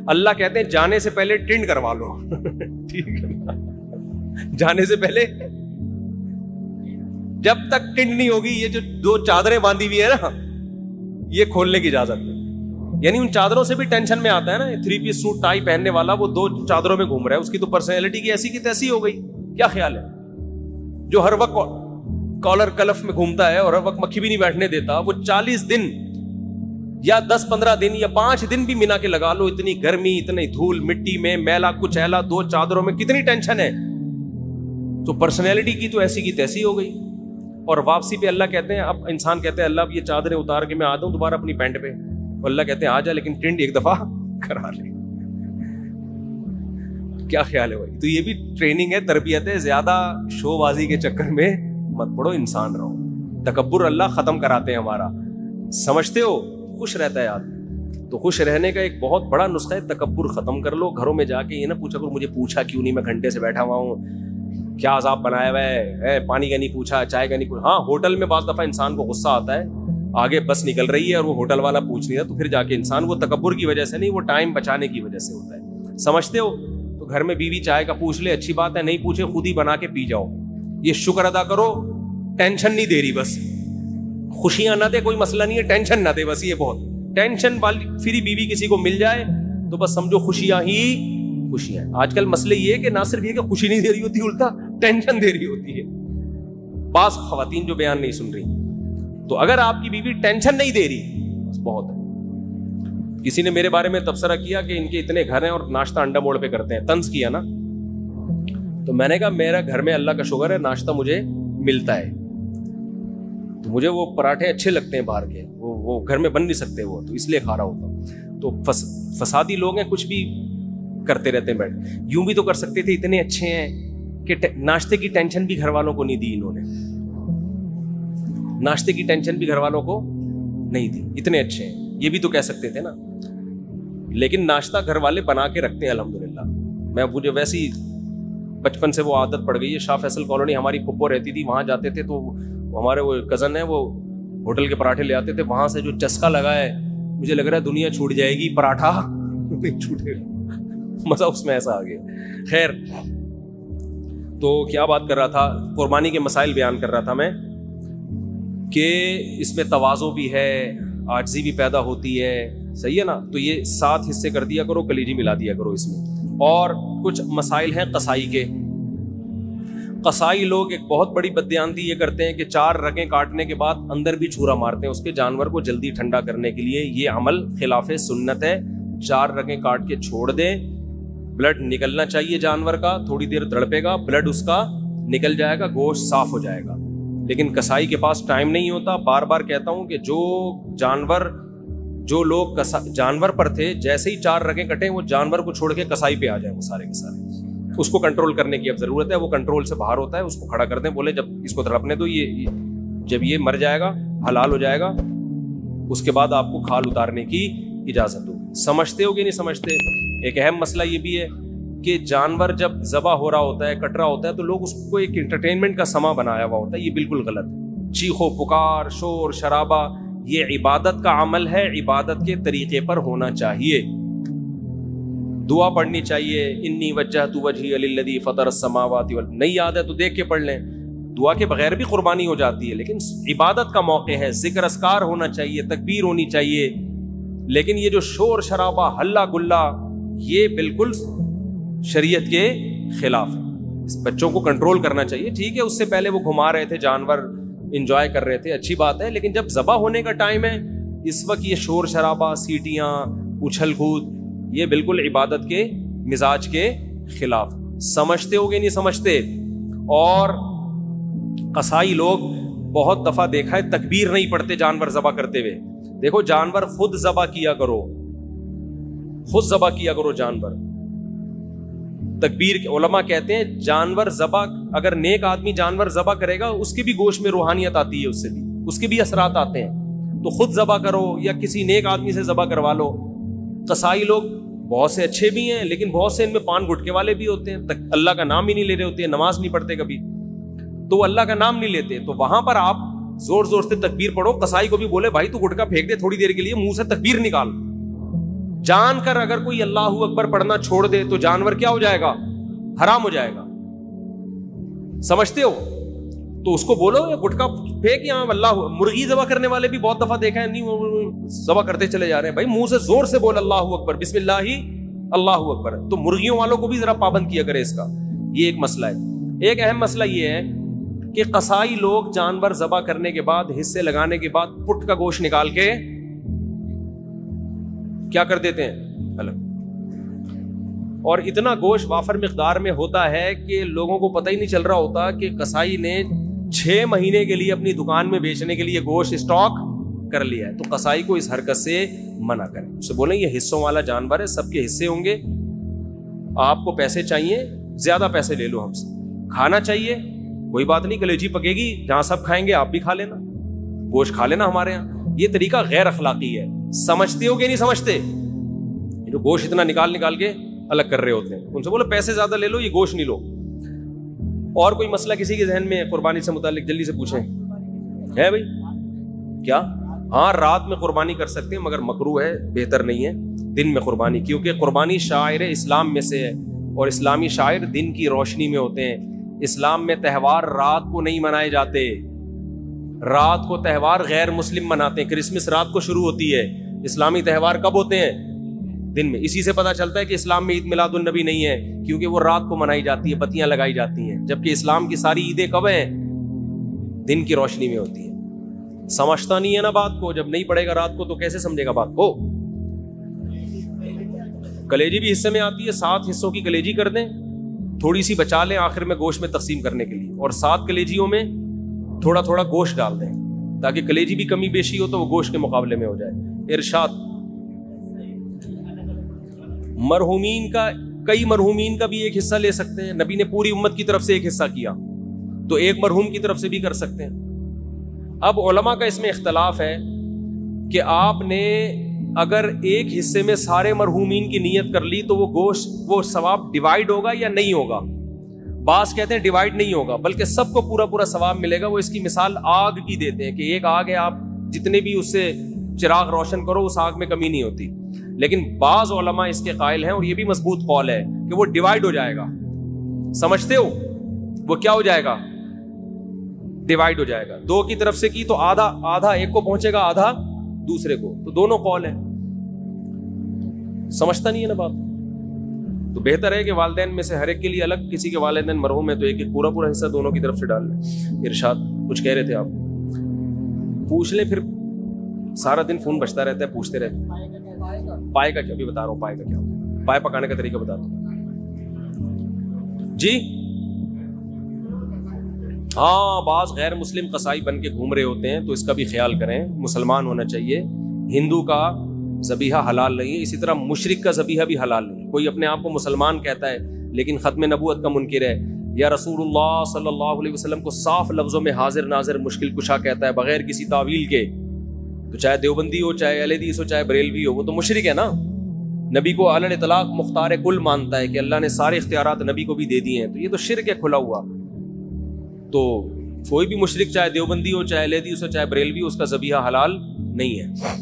اللہ کہتے ہیں جانے سے پہلے ٹنڈ کروا لو. ٹھیک ہے نا, جانے سے پہلے, جب تک ٹنڈ نہیں ہوگی, یہ جو 2 چادریں باندھی ہوئی ہے نا, یہ کھولنے کی اجازت ہے. یعنی ان چادروں سے بھی ٹینشن میں آتا ہے نا, 3 پیس سوٹ ٹائی پہننے والا وہ 2 چادروں میں گھوم رہا ہے, اس کی تو پرسنالٹی کی ایسی کی تیسی ہو گئی. کیا خیال ہے؟ جو ہر وقت کالر کلف میں گھومتا ہے اور ہر وقت مکھی بھی نہیں بیٹھنے دیتا, وہ 40 دن یا 10-15 دن یا 5 دن بھی منا کے لگا لو, اتنی گرمی, اتنی دھول مٹی میں, میلا کچھ ایلا, 2 چادروں میں کتنی ٹینشن ہے. تو پرسنالٹی کی تو ایسی کی تیسی ہو گئی. اور واپسی پہ اللہ کہتے ہیں, اب انسان کہتے ہیں اللہ اب یہ چادریں اتار کے میں آتا ہوں دوبارہ اپنی پینٹ پہ, اور اللہ کہتے ہیں آ جا لیکن ٹنڈ ایک دفعہ کرا لے. کیا خیال ہے بھائی؟ تو یہ بھی ٹریننگ ہے, تربیت ہے. زیادہ شو بازی کے چکر میں مت پڑو, انسان رہو. تکبر اللہ ختم کراتے ہیں ہمارا, سمجھتے ہو؟ خوش رہتا ہے آدمی. تو خوش رہنے کا ایک بہت بڑا نسخہ ہے, تکبر ختم کر لو. گھروں میں جا کے یہ نہ پوچھا کرو مجھے پوچھا کیوں نہیں, میں گھنٹے سے بیٹھا ہوا ہوں, کیا عذاب بنایا ہوا ہے, پانی کا نہیں پوچھا, چائے کا نہیں پوچھا. ہاں ہوٹل میں بعض دفعہ انسان کو غصہ آتا ہے, آگے بس نکل رہی ہے اور وہ ہوٹل والا پوچھ نہیں رہا, تو پھر جا کے انسان, وہ تکبر کی وجہ سے نہیں, وہ ٹائم بچانے کی وجہ سے ہوتا ہے. سمجھتے ہو؟ تو گھر میں بیوی چائے کا پوچھ لے, اچھی بات ہے, نہیں پوچھے خود ہی بنا کے پی جاؤ. یہ شکر ادا کرو, ٹینشن نہیں دے رہی, بس خوشیاں نہ دے, کوئی مسئلہ نہیں ہے, ٹینشن نہ دے, بس یہ بہت. ٹینشن والی فری بیوی کسی کو مل جائے تو بس سمجھو خوشیاں ہی خوشیاں. آج کل مسئلہ یہ ہے کہ نہ صرف یہ کہ خوشی نہیں دے رہی ہوتی, الٹا ٹینشن دے رہی ہوتی ہے. بعض خواتین جو بیان نہیں سن رہی, تو اگر آپ کی بیوی ٹینشن نہیں دے رہی بس بہت ہے. کسی نے میرے بارے میں تبصرہ کیا کہ ان کے اتنے گھر ہیں اور ناشتہ انڈا موڑ پہ کرتے ہیں, طنز کیا نا. تو میں نے کہا میرا گھر میں اللہ کا شکر ہے ناشتہ مجھے ملتا ہے, تو مجھے وہ پراٹھے اچھے لگتے ہیں باہر کے, وہ گھر میں بن نہیں سکتے وہ, تو اس لیے کھا رہا ہوتا. تو فسادی لوگ ہیں, کچھ بھی کرتے رہتے ہیں بیٹھ. یوں بھی تو کر سکتے تھے, اتنے اچھے ہیں کہ ناشتے کی ٹینشن بھی گھر والوں کو نہیں دی انہوں نے, ناشتے کی ٹینشن بھی گھر والوں کو نہیں دی, اتنے اچھے ہیں, یہ بھی تو کہہ سکتے تھے نا. لیکن ناشتہ گھر والے بنا کے رکھتے ہیں الحمدللہ. میں مجھے ویسی بچپن سے وہ عادت پڑ گئی ہے. شاہ فیصل کالونی ہماری پھپھو رہتی تھی, وہاں جاتے تھے تو ہمارے وہ کزن ہیں, وہ ہوٹل کے پراٹھے لے آتے تھے, وہاں سے جو چسکا لگا ہے مجھے لگ رہا ہے دنیا چھوٹ جائے گی, پراٹھا نہیں چھوٹے گا, مزہ اس میں ایسا آ گیا. خیر, تو کیا بات کر رہا تھا, قربانی کے مسائل بیان کر رہا تھا میں کہ اس میں تواضع بھی ہے, عاجزی بھی پیدا ہوتی ہے, صحیح ہے نا. تو یہ 7 حصے کر دیا کرو, کلیجی ملا دیا کرو اس میں. اور کچھ مسائل ہیں قصائی کے. قصائی لوگ ایک بہت بڑی بددیانتی یہ کرتے ہیں کہ 4 رگیں کاٹنے کے بعد اندر بھی چھورا مارتے ہیں اس کے جانور کو جلدی ٹھنڈا کرنے کے لیے. یہ عمل خلاف سنت ہے. 4 رگیں کاٹ کے چھوڑ دیں, بلڈ نکلنا چاہیے جانور کا, تھوڑی دیر تڑپے گا, بلڈ اس کا نکل جائے گا, گوشت صاف ہو جائے گا. لیکن کسائی کے پاس ٹائم نہیں ہوتا. بار بار کہتا ہوں کہ جو لوگ جانور پر تھے, جیسے ہی 4 رگیں کٹیں وہ جانور کو چھوڑ کے کسائی پہ آ جائیں, وہ سارے کے سارے. اس کو کنٹرول کرنے کی اب ضرورت ہے, وہ کنٹرول سے باہر ہوتا ہے, اس کو کھڑا کر دیں, بولے جب اس کو تڑپنے دو, یہ جب یہ مر جائے گا, حلال ہو جائے گا, اس کے بعد آپ کو کھال اتارنے کی اجازت دو. سمجھتے ہو کہ نہیں سمجھتے؟ ایک اہم مسئلہ یہ بھی ہے کہ جانور جب ذبح ہو رہا ہوتا ہے, کٹ رہا ہوتا ہے, تو لوگ اس کو ایک انٹرٹینمنٹ کا سما بنایا ہوا ہوتا ہے. یہ بالکل غلط ہے. چیخو پکار, شور شرابہ, یہ عبادت کا عمل ہے, عبادت کے طریقے پر ہونا چاہیے. دعا پڑھنی چاہیے, انی وجہت وجہی للذی فطر السماوات والارض. نہیں یاد ہے تو دیکھ کے پڑھ لیں. دعا کے بغیر بھی قربانی ہو جاتی ہے, لیکن عبادت کا موقع ہے, ذکر اذکار ہونا چاہیے, تکبیر ہونی چاہیے. لیکن یہ جو شور شرابہ, ہلا گلا, یہ بالکل شریعت کے خلاف ہے. بچوں کو کنٹرول کرنا چاہیے. ٹھیک ہے, اس سے پہلے وہ گھما رہے تھے جانور, انجوائے کر رہے تھے, اچھی بات ہے, لیکن جب ذبح ہونے کا ٹائم ہے اس وقت یہ شور شرابہ, سیٹیاں, اچھل کود, یہ بالکل عبادت کے مزاج کے خلاف. سمجھتے ہو گے نہیں سمجھتے؟ اور قصائی لوگ بہت دفعہ دیکھا ہے تکبیر نہیں پڑھتے جانور ذبح کرتے ہوئے. دیکھو جانور خود ذبح کیا کرو, خود ذبح کیا کرو جانور. تکبیر علماء کہتے ہیں جانور ذبح, اگر نیک آدمی جانور ذبح کرے گا اس کے بھی گوشت میں روحانیت آتی ہے, اس کے بھی اثرات آتے ہیں. تو خود ذبح کرو یا کسی نیک آدمی سے ذبح کروا لو. قصائی لوگ بہت سے اچھے بھی ہیں لیکن بہت سے ان میں پان گٹکے والے بھی ہوتے ہیں, اللہ کا نام ہی نہیں لے رہے ہوتے ہیں, نماز نہیں پڑھتے کبھی, تو اللہ کا نام نہیں لیتے. تو وہاں پر آپ زور زور سے تکبیر پڑھو. قصائی کو بھی بولے بھائی تو گٹکا پھینک دے تھوڑی دیر کے لیے, منہ سے تکبیر نکال. جان کر اگر کوئی اللہ اکبر پڑھنا چھوڑ دے تو جانور کیا ہو جائے گا؟ حرام ہو جائے گا. سمجھتے ہو؟ تو اس کو بولو یہ گٹکا پھینک, یہاں اللہ. مرغی ذبح کرنے والے بھی بہت دفعہ دیکھا ہے, نہیں ذبح کرتے چلے جا رہے ہیں. بھائی منہ سے زور سے بول اللہ اکبر, بسم اللہ اللہ اکبر. تو مرغیوں والوں کو بھی ذرا پابند کیا کرے اس کا. یہ ایک مسئلہ ہے. ایک اہم مسئلہ یہ ہے کہ قصائی لوگ جانور ذبح کرنے کے بعد, حصے لگانے کے بعد پٹ کا گوشت نکال کے کیا کر دیتے ہیں الگ. اور اتنا گوشت وافر مقدار میں ہوتا ہے کہ لوگوں کو پتہ ہی نہیں چل رہا ہوتا کہ قصائی نے 6 مہینے کے لیے اپنی دکان میں بیچنے کے لیے گوشت اسٹاک کر لیا ہے. تو قصائی کو اس حرکت سے منع کریں, اسے بولیں یہ حصوں والا جانور ہے, سب کے حصے ہوں گے, آپ کو پیسے چاہیے زیادہ پیسے لے لو ہم سے. کھانا چاہیے کوئی بات نہیں, کلیجی پکے گی, جہاں سب کھائیں گے آپ بھی کھا لینا, گوشت کھا لینا ہمارے یہاں. یہ طریقہ غیر اخلاقی ہے. سمجھتے ہو کہ نہیں سمجھتے؟ جو گوشت اتنا نکال کے الگ کر رہے ہوتے ہیں, ان سے بولو پیسے زیادہ لے لو, یہ گوشت نہیں لو. اور کوئی مسئلہ کسی کے ذہن میں قربانی سے متعلق جلدی سے پوچھیں. ہے بھائی کیا؟ ہاں رات میں قربانی کر سکتے ہیں مگر مکروہ ہے, بہتر نہیں ہے دن میں قربانی, کیونکہ قربانی شاعر اسلام میں سے ہے اور اسلامی شاعر دن کی روشنی میں ہوتے ہیں. اسلام میں تہوار رات کو نہیں منائے جاتے, رات کو تہوار غیر مسلم مناتے ہیں. کرسمس رات کو شروع ہوتی ہے, اسلامی تہوار کب ہوتے ہیں؟ دن میں. اسی سے پتہ چلتا ہے کہ اسلام میں عید میلاد النبی نہیں ہے, کیونکہ وہ رات کو منائی جاتی ہے, بتیاں لگائی جاتی ہیں, جبکہ اسلام کی ساری عیدیں کب ہیں؟ دن کی روشنی میں ہوتی ہیں. سمجھتا نہیں ہے نا بات کو, جب نہیں پڑے گا رات کو تو کیسے سمجھے گا بات کو؟ کلیجی بھی حصے میں آتی ہے, 7 حصوں کی کلیجی کر دیں, تھوڑی سی بچا لیں آخر میں گوشت میں تقسیم کرنے کے لیے, اور 7 کلیجیوں میں تھوڑا تھوڑا گوشت ڈال دیں تاکہ کلیجی بھی کمی بیشی ہو تو وہ گوشت کے مقابلے میں ہو جائے. ارشاد. مرحومین کا, کئی مرحومین کا بھی ایک حصہ لے سکتے ہیں. نبی نے پوری امت کی طرف سے ایک حصہ کیا تو ایک مرحوم کی طرف سے بھی کر سکتے ہیں. اب علماء کا اس میں اختلاف ہے کہ آپ نے اگر ایک حصے میں سارے مرحومین کی نیت کر لی تو وہ گوشت, وہ ثواب ڈیوائیڈ ہوگا یا نہیں ہوگا. بعض کہتے ہیں ڈیوائیڈ نہیں ہوگا بلکہ سب کو پورا پورا ثواب ملے گا. وہ اس کی مثال آگ کی دیتے ہیں کہ ایک آگ ہے, آپ جتنے بھی اس سے چراغ روشن کرو اس آگ میں کمی نہیں ہوتی. لیکن بعض علماء اس کے قائل ہیں, اور یہ بھی مضبوط قول ہے, کہ وہ ڈیوائیڈ ہو جائے گا. سمجھتے ہو؟ وہ کیا ہو جائے گا؟ ڈیوائیڈ ہو جائے گا. 2 کی طرف سے کی تو آدھا ایک کو پہنچے گا, آدھا دوسرے کو, تو دونوں قول ہیں. سمجھتا نہیں ہے نا بات. تو بہتر ہے کہ والدین میں سے ہر ایک کے لیے الگ, کسی کے والدین مرحوم ہے تو ایک پورا پورا حصہ دونوں کی طرف سے ڈال لیں. ارشاد. کچھ کہہ رہے تھے آپ, پوچھ لیں, پھر سارا دن فون بجتا رہتا ہے, پوچھتے رہتے. پائے کا کیا, ابھی بتا رہا ہوں پائے کا کیا, پائے پکانے کا طریقہ بتا دو جی. ہاں بعض غیر مسلم قصائی بن کے گھوم رہے ہوتے ہیں تو اس کا بھی خیال کریں. مسلمان ہونا چاہیے. ہندو کا ذبیحہ حلال نہیں ہے, اسی طرح مشرک کا ذبیحہ بھی حلال نہیں. کوئی اپنے آپ کو مسلمان کہتا ہے لیکن ختم نبوت کا منکر ہے, یا رسول اللہ صلی اللہ علیہ وسلم کو صاف لفظوں میں حاضر ناظر مشکل کشا کہتا ہے بغیر کسی تعویل کے, تو چاہے دیوبندی ہو, چاہے اہل حدیث ہو, چاہے بریلوی ہو, وہ تو مشرک ہے نا. نبی کو علی الاطلاق مختار کل مانتا ہے کہ اللہ نے سارے اختیارات نبی کو بھی دے دیے ہیں, تو یہ تو شرک ہے کھلا ہوا. تو کوئی بھی مشرک چاہے دیوبندی ہو, چاہے اہل حدیث ہو, چاہے بریلوی ہو, اس کا ذبیحہ حلال نہیں ہے.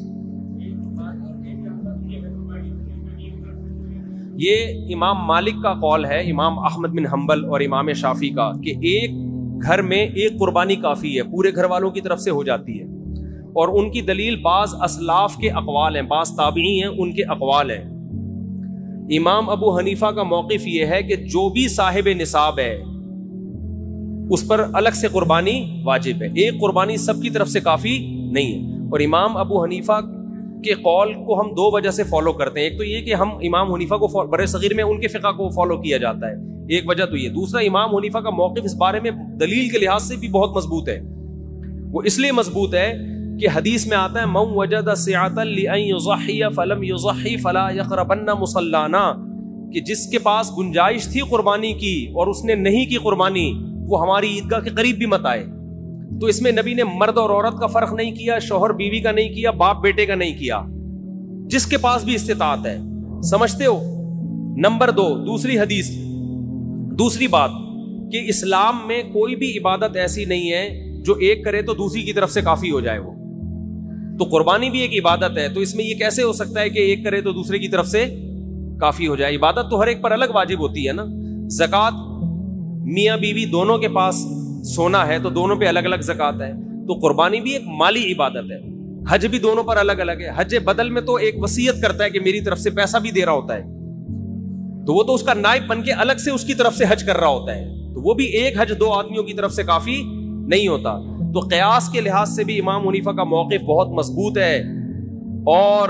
یہ امام مالک کا قول ہے, امام احمد بن حنبل اور امام شافعی کا, کہ ایک گھر میں ایک قربانی کافی ہے, پورے گھر والوں کی طرف سے ہو جاتی ہے. اور ان کی دلیل بعض اسلاف کے اقوال ہیں, بعض تابعی ہیں ان کے اقوال ہیں. امام ابو حنیفہ کا موقف یہ ہے کہ جو بھی صاحب نصاب ہے اس پر الگ سے قربانی واجب ہے. ایک قربانی سب کی طرف سے کافی نہیں ہے. اور امام ابو حنیفہ کے قول کو ہم دو وجہ سے فالو کرتے ہیں. ایک تو یہ کہ ہم امام حنیفہ کو بر صغیر میں ان کے فقہ کو فالو کیا جاتا ہے, ایک وجہ تو یہ. دوسرا, امام حنیفہ کا موقف اس بارے میں دلیل کے لحاظ سے بھی بہت مضبوط ہے. وہ اس لیے مضبوط ہے کہ حدیث میں آتا ہے من وجد سعة لأن يضحي فلم يضحي فلا يقربن مصلانا, کہ جس کے پاس گنجائش تھی قربانی کی اور اس نے نہیں کی قربانی, وہ ہماری عیدگاہ کے قریب بھی مت آئے. تو اس میں نبی نے مرد اور عورت کا فرق نہیں کیا, شوہر بیوی کا نہیں کیا, باپ بیٹے کا نہیں کیا, جس کے پاس بھی استطاعت ہے. سمجھتے ہو؟ نمبر 2, دوسری حدیث, دوسری بات کہ اسلام میں کوئی بھی عبادت ایسی نہیں ہے جو ایک کرے تو دوسری کی طرف سے کافی ہو جائے. وہ تو قربانی بھی ایک عبادت ہے, تو اس میں یہ کیسے ہو سکتا ہے کہ ایک کرے تو دوسرے کی طرف سے کافی ہو جائے؟ عبادت تو ہر ایک پر الگ واجب ہوتی ہے نا. زکوٰۃ میاں بیوی دونوں کے پاس سونا ہے تو دونوں پہ الگ الگ زکوٰۃ ہے. تو قربانی بھی ایک مالی عبادت ہے. حج بھی دونوں پر الگ الگ ہے. حج بدل میں تو ایک وصیت کرتا ہے کہ میری طرف سے پیسہ بھی دے رہا ہوتا ہے, تو وہ تو اس کا نائب بن کے الگ سے اس کی طرف سے حج کر رہا ہوتا ہے. تو وہ بھی ایک حج دو آدمیوں کی طرف سے کافی نہیں ہوتا. تو قیاس کے لحاظ سے بھی امام حنیفہ کا موقف بہت مضبوط ہے, اور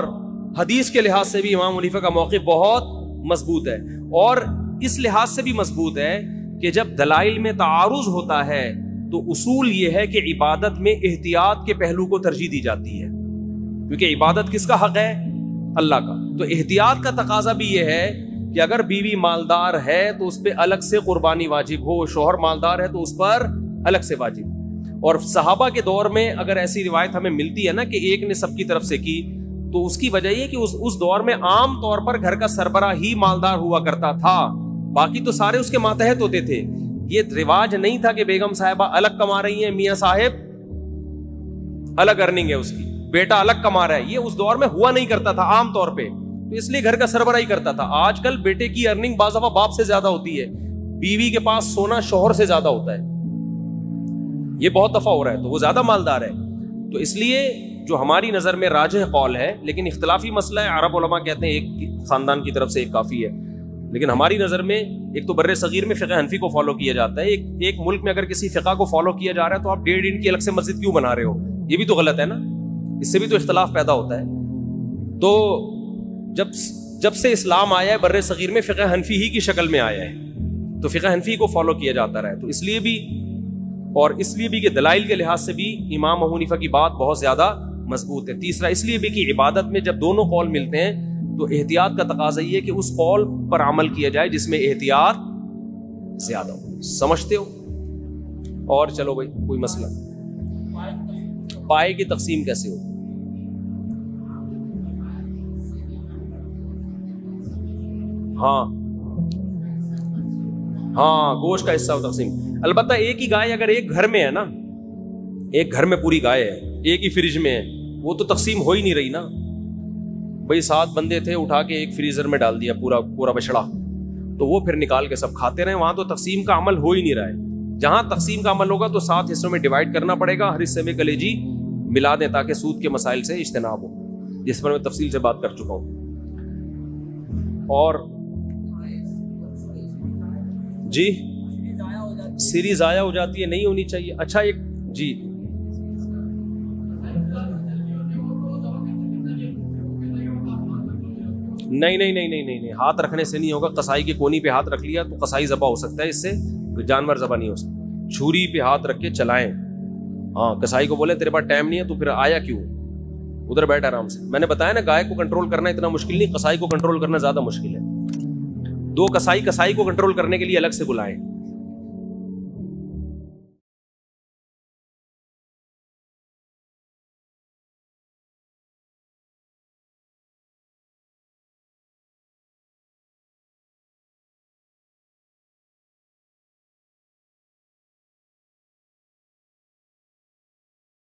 حدیث کے لحاظ سے بھی امام حنیفہ کا موقف بہت مضبوط ہے. اور اس لحاظ سے بھی مضبوط ہے کہ جب دلائل میں تعارض ہوتا ہے تو اصول یہ ہے کہ عبادت میں احتیاط کے پہلو کو ترجیح دی جاتی ہے, کیونکہ عبادت کس کا حق ہے؟ اللہ کا. تو احتیاط کا تقاضا بھی یہ ہے کہ اگر بیوی مالدار ہے تو اس پہ الگ سے قربانی واجب ہو, شوہر مالدار ہے تو اس پر الگ سے واجب. اور صحابہ کے دور میں اگر ایسی روایت ہمیں ملتی ہے نا کہ ایک نے سب کی طرف سے کی, تو اس کی وجہ یہ کہ اس دور میں عام طور پر گھر کا سربراہ ہی مالدار ہوا کرتا تھا, باقی تو سارے اس کے ماتحت ہوتے تھے. یہ رواج نہیں تھا کہ بیگم صاحبہ الگ کما رہی ہیں, میاں صاحب الگ ارننگ ہے اس کی, بیٹا الگ کما رہا ہے. یہ اس دور میں ہوا نہیں کرتا تھا عام طور پہ, تو اس لیے گھر کا سربراہ ہی کرتا تھا. آج کل بیٹے کی ارننگ بعض دفعہ باپ سے زیادہ ہوتی ہے, بیوی کے پاس سونا شوہر سے زیادہ ہوتا ہے, یہ بہت دفعہ ہو رہا ہے, تو وہ زیادہ مالدار ہے. تو اس لیے جو ہماری نظر میں راجح قول ہے, لیکن اختلافی مسئلہ ہے, عرب علماء کہتے ہیں ایک خاندان کی طرف سے ایک کافی ہے, لیکن ہماری نظر میں ایک تو بر صغیر میں فقہ حنفی کو فالو کیا جاتا ہے. ایک ملک میں اگر کسی فقہ کو فالو کیا جا رہا ہے تو آپ 1.5 انچ کی الگ سے مسجد کیوں بنا رہے ہو؟ یہ بھی تو غلط ہے نا, اس سے بھی تو اختلاف پیدا ہوتا ہے. تو جب سے اسلام آیا ہے بر صغیر میں فقہ حنفی ہی کی شکل میں آیا ہے, تو فقہ حنفی کو فالو کیا جاتا رہا ہے. تو اس لیے بھی کہ دلائل کے لحاظ سے بھی امام ابو حنیفہ کی بات بہت زیادہ مضبوط ہے. تیسرا, اس لیے بھی کہ عبادت میں جب دونوں قول ملتے ہیں تو احتیاط کا تقاضا یہ ہے کہ اس قول پر عمل کیا جائے جس میں احتیاط زیادہ ہو. سمجھتے ہو؟ اور چلو بھائی, کوئی مسئلہ, پائے کی تقسیم کیسے ہو؟ ہاں گوشت کا حصہ تقسیم. البتہ ایک ہی گائے اگر ایک گھر میں ہے نا, ایک گھر میں پوری گائے ہے, ایک ہی فریج میں ہے, وہ تو تقسیم ہو ہی نہیں رہی نا بھائی. 7 بندے تھے, اٹھا کے ایک فریزر میں ڈال دیا پورا بچڑا, تو وہ پھر نکال کے سب کھاتے رہے. وہاں تو تقسیم کا عمل ہو ہی نہیں رہا ہے. جہاں تقسیم کا عمل ہوگا تو 7 حصوں میں ڈیوائڈ کرنا پڑے گا, ہر حصے میں کلیجی ملا دیں تاکہ سود کے مسائل سے اجتناب ہو, جس پر میں تفصیل سے بات کر چکا ہوں. اور جی سیری ضائع ہو جاتی ہے, نہیں ہونی چاہیے. اچھا ایک جی نہیں, ہاتھ رکھنے سے نہیں ہوگا. قصائی کے کونی پہ ہاتھ رکھ لیا تو قصائی ذبح ہو سکتا ہے, اس سے جانور ذبح نہیں ہو سکتا. چھری پہ ہاتھ رکھ کے چلائیں. ہاں, قصائی کو بولے تیرے پاس ٹائم نہیں ہے تو پھر آیا کیوں, ادھر بیٹھ آرام سے. میں نے بتایا نا گائے کو کنٹرول کرنا اتنا مشکل نہیں, قصائی کو کنٹرول کرنا زیادہ مشکل ہے. 2 قصائی کو کنٹرول کرنے کے لیے الگ سے بلائیں.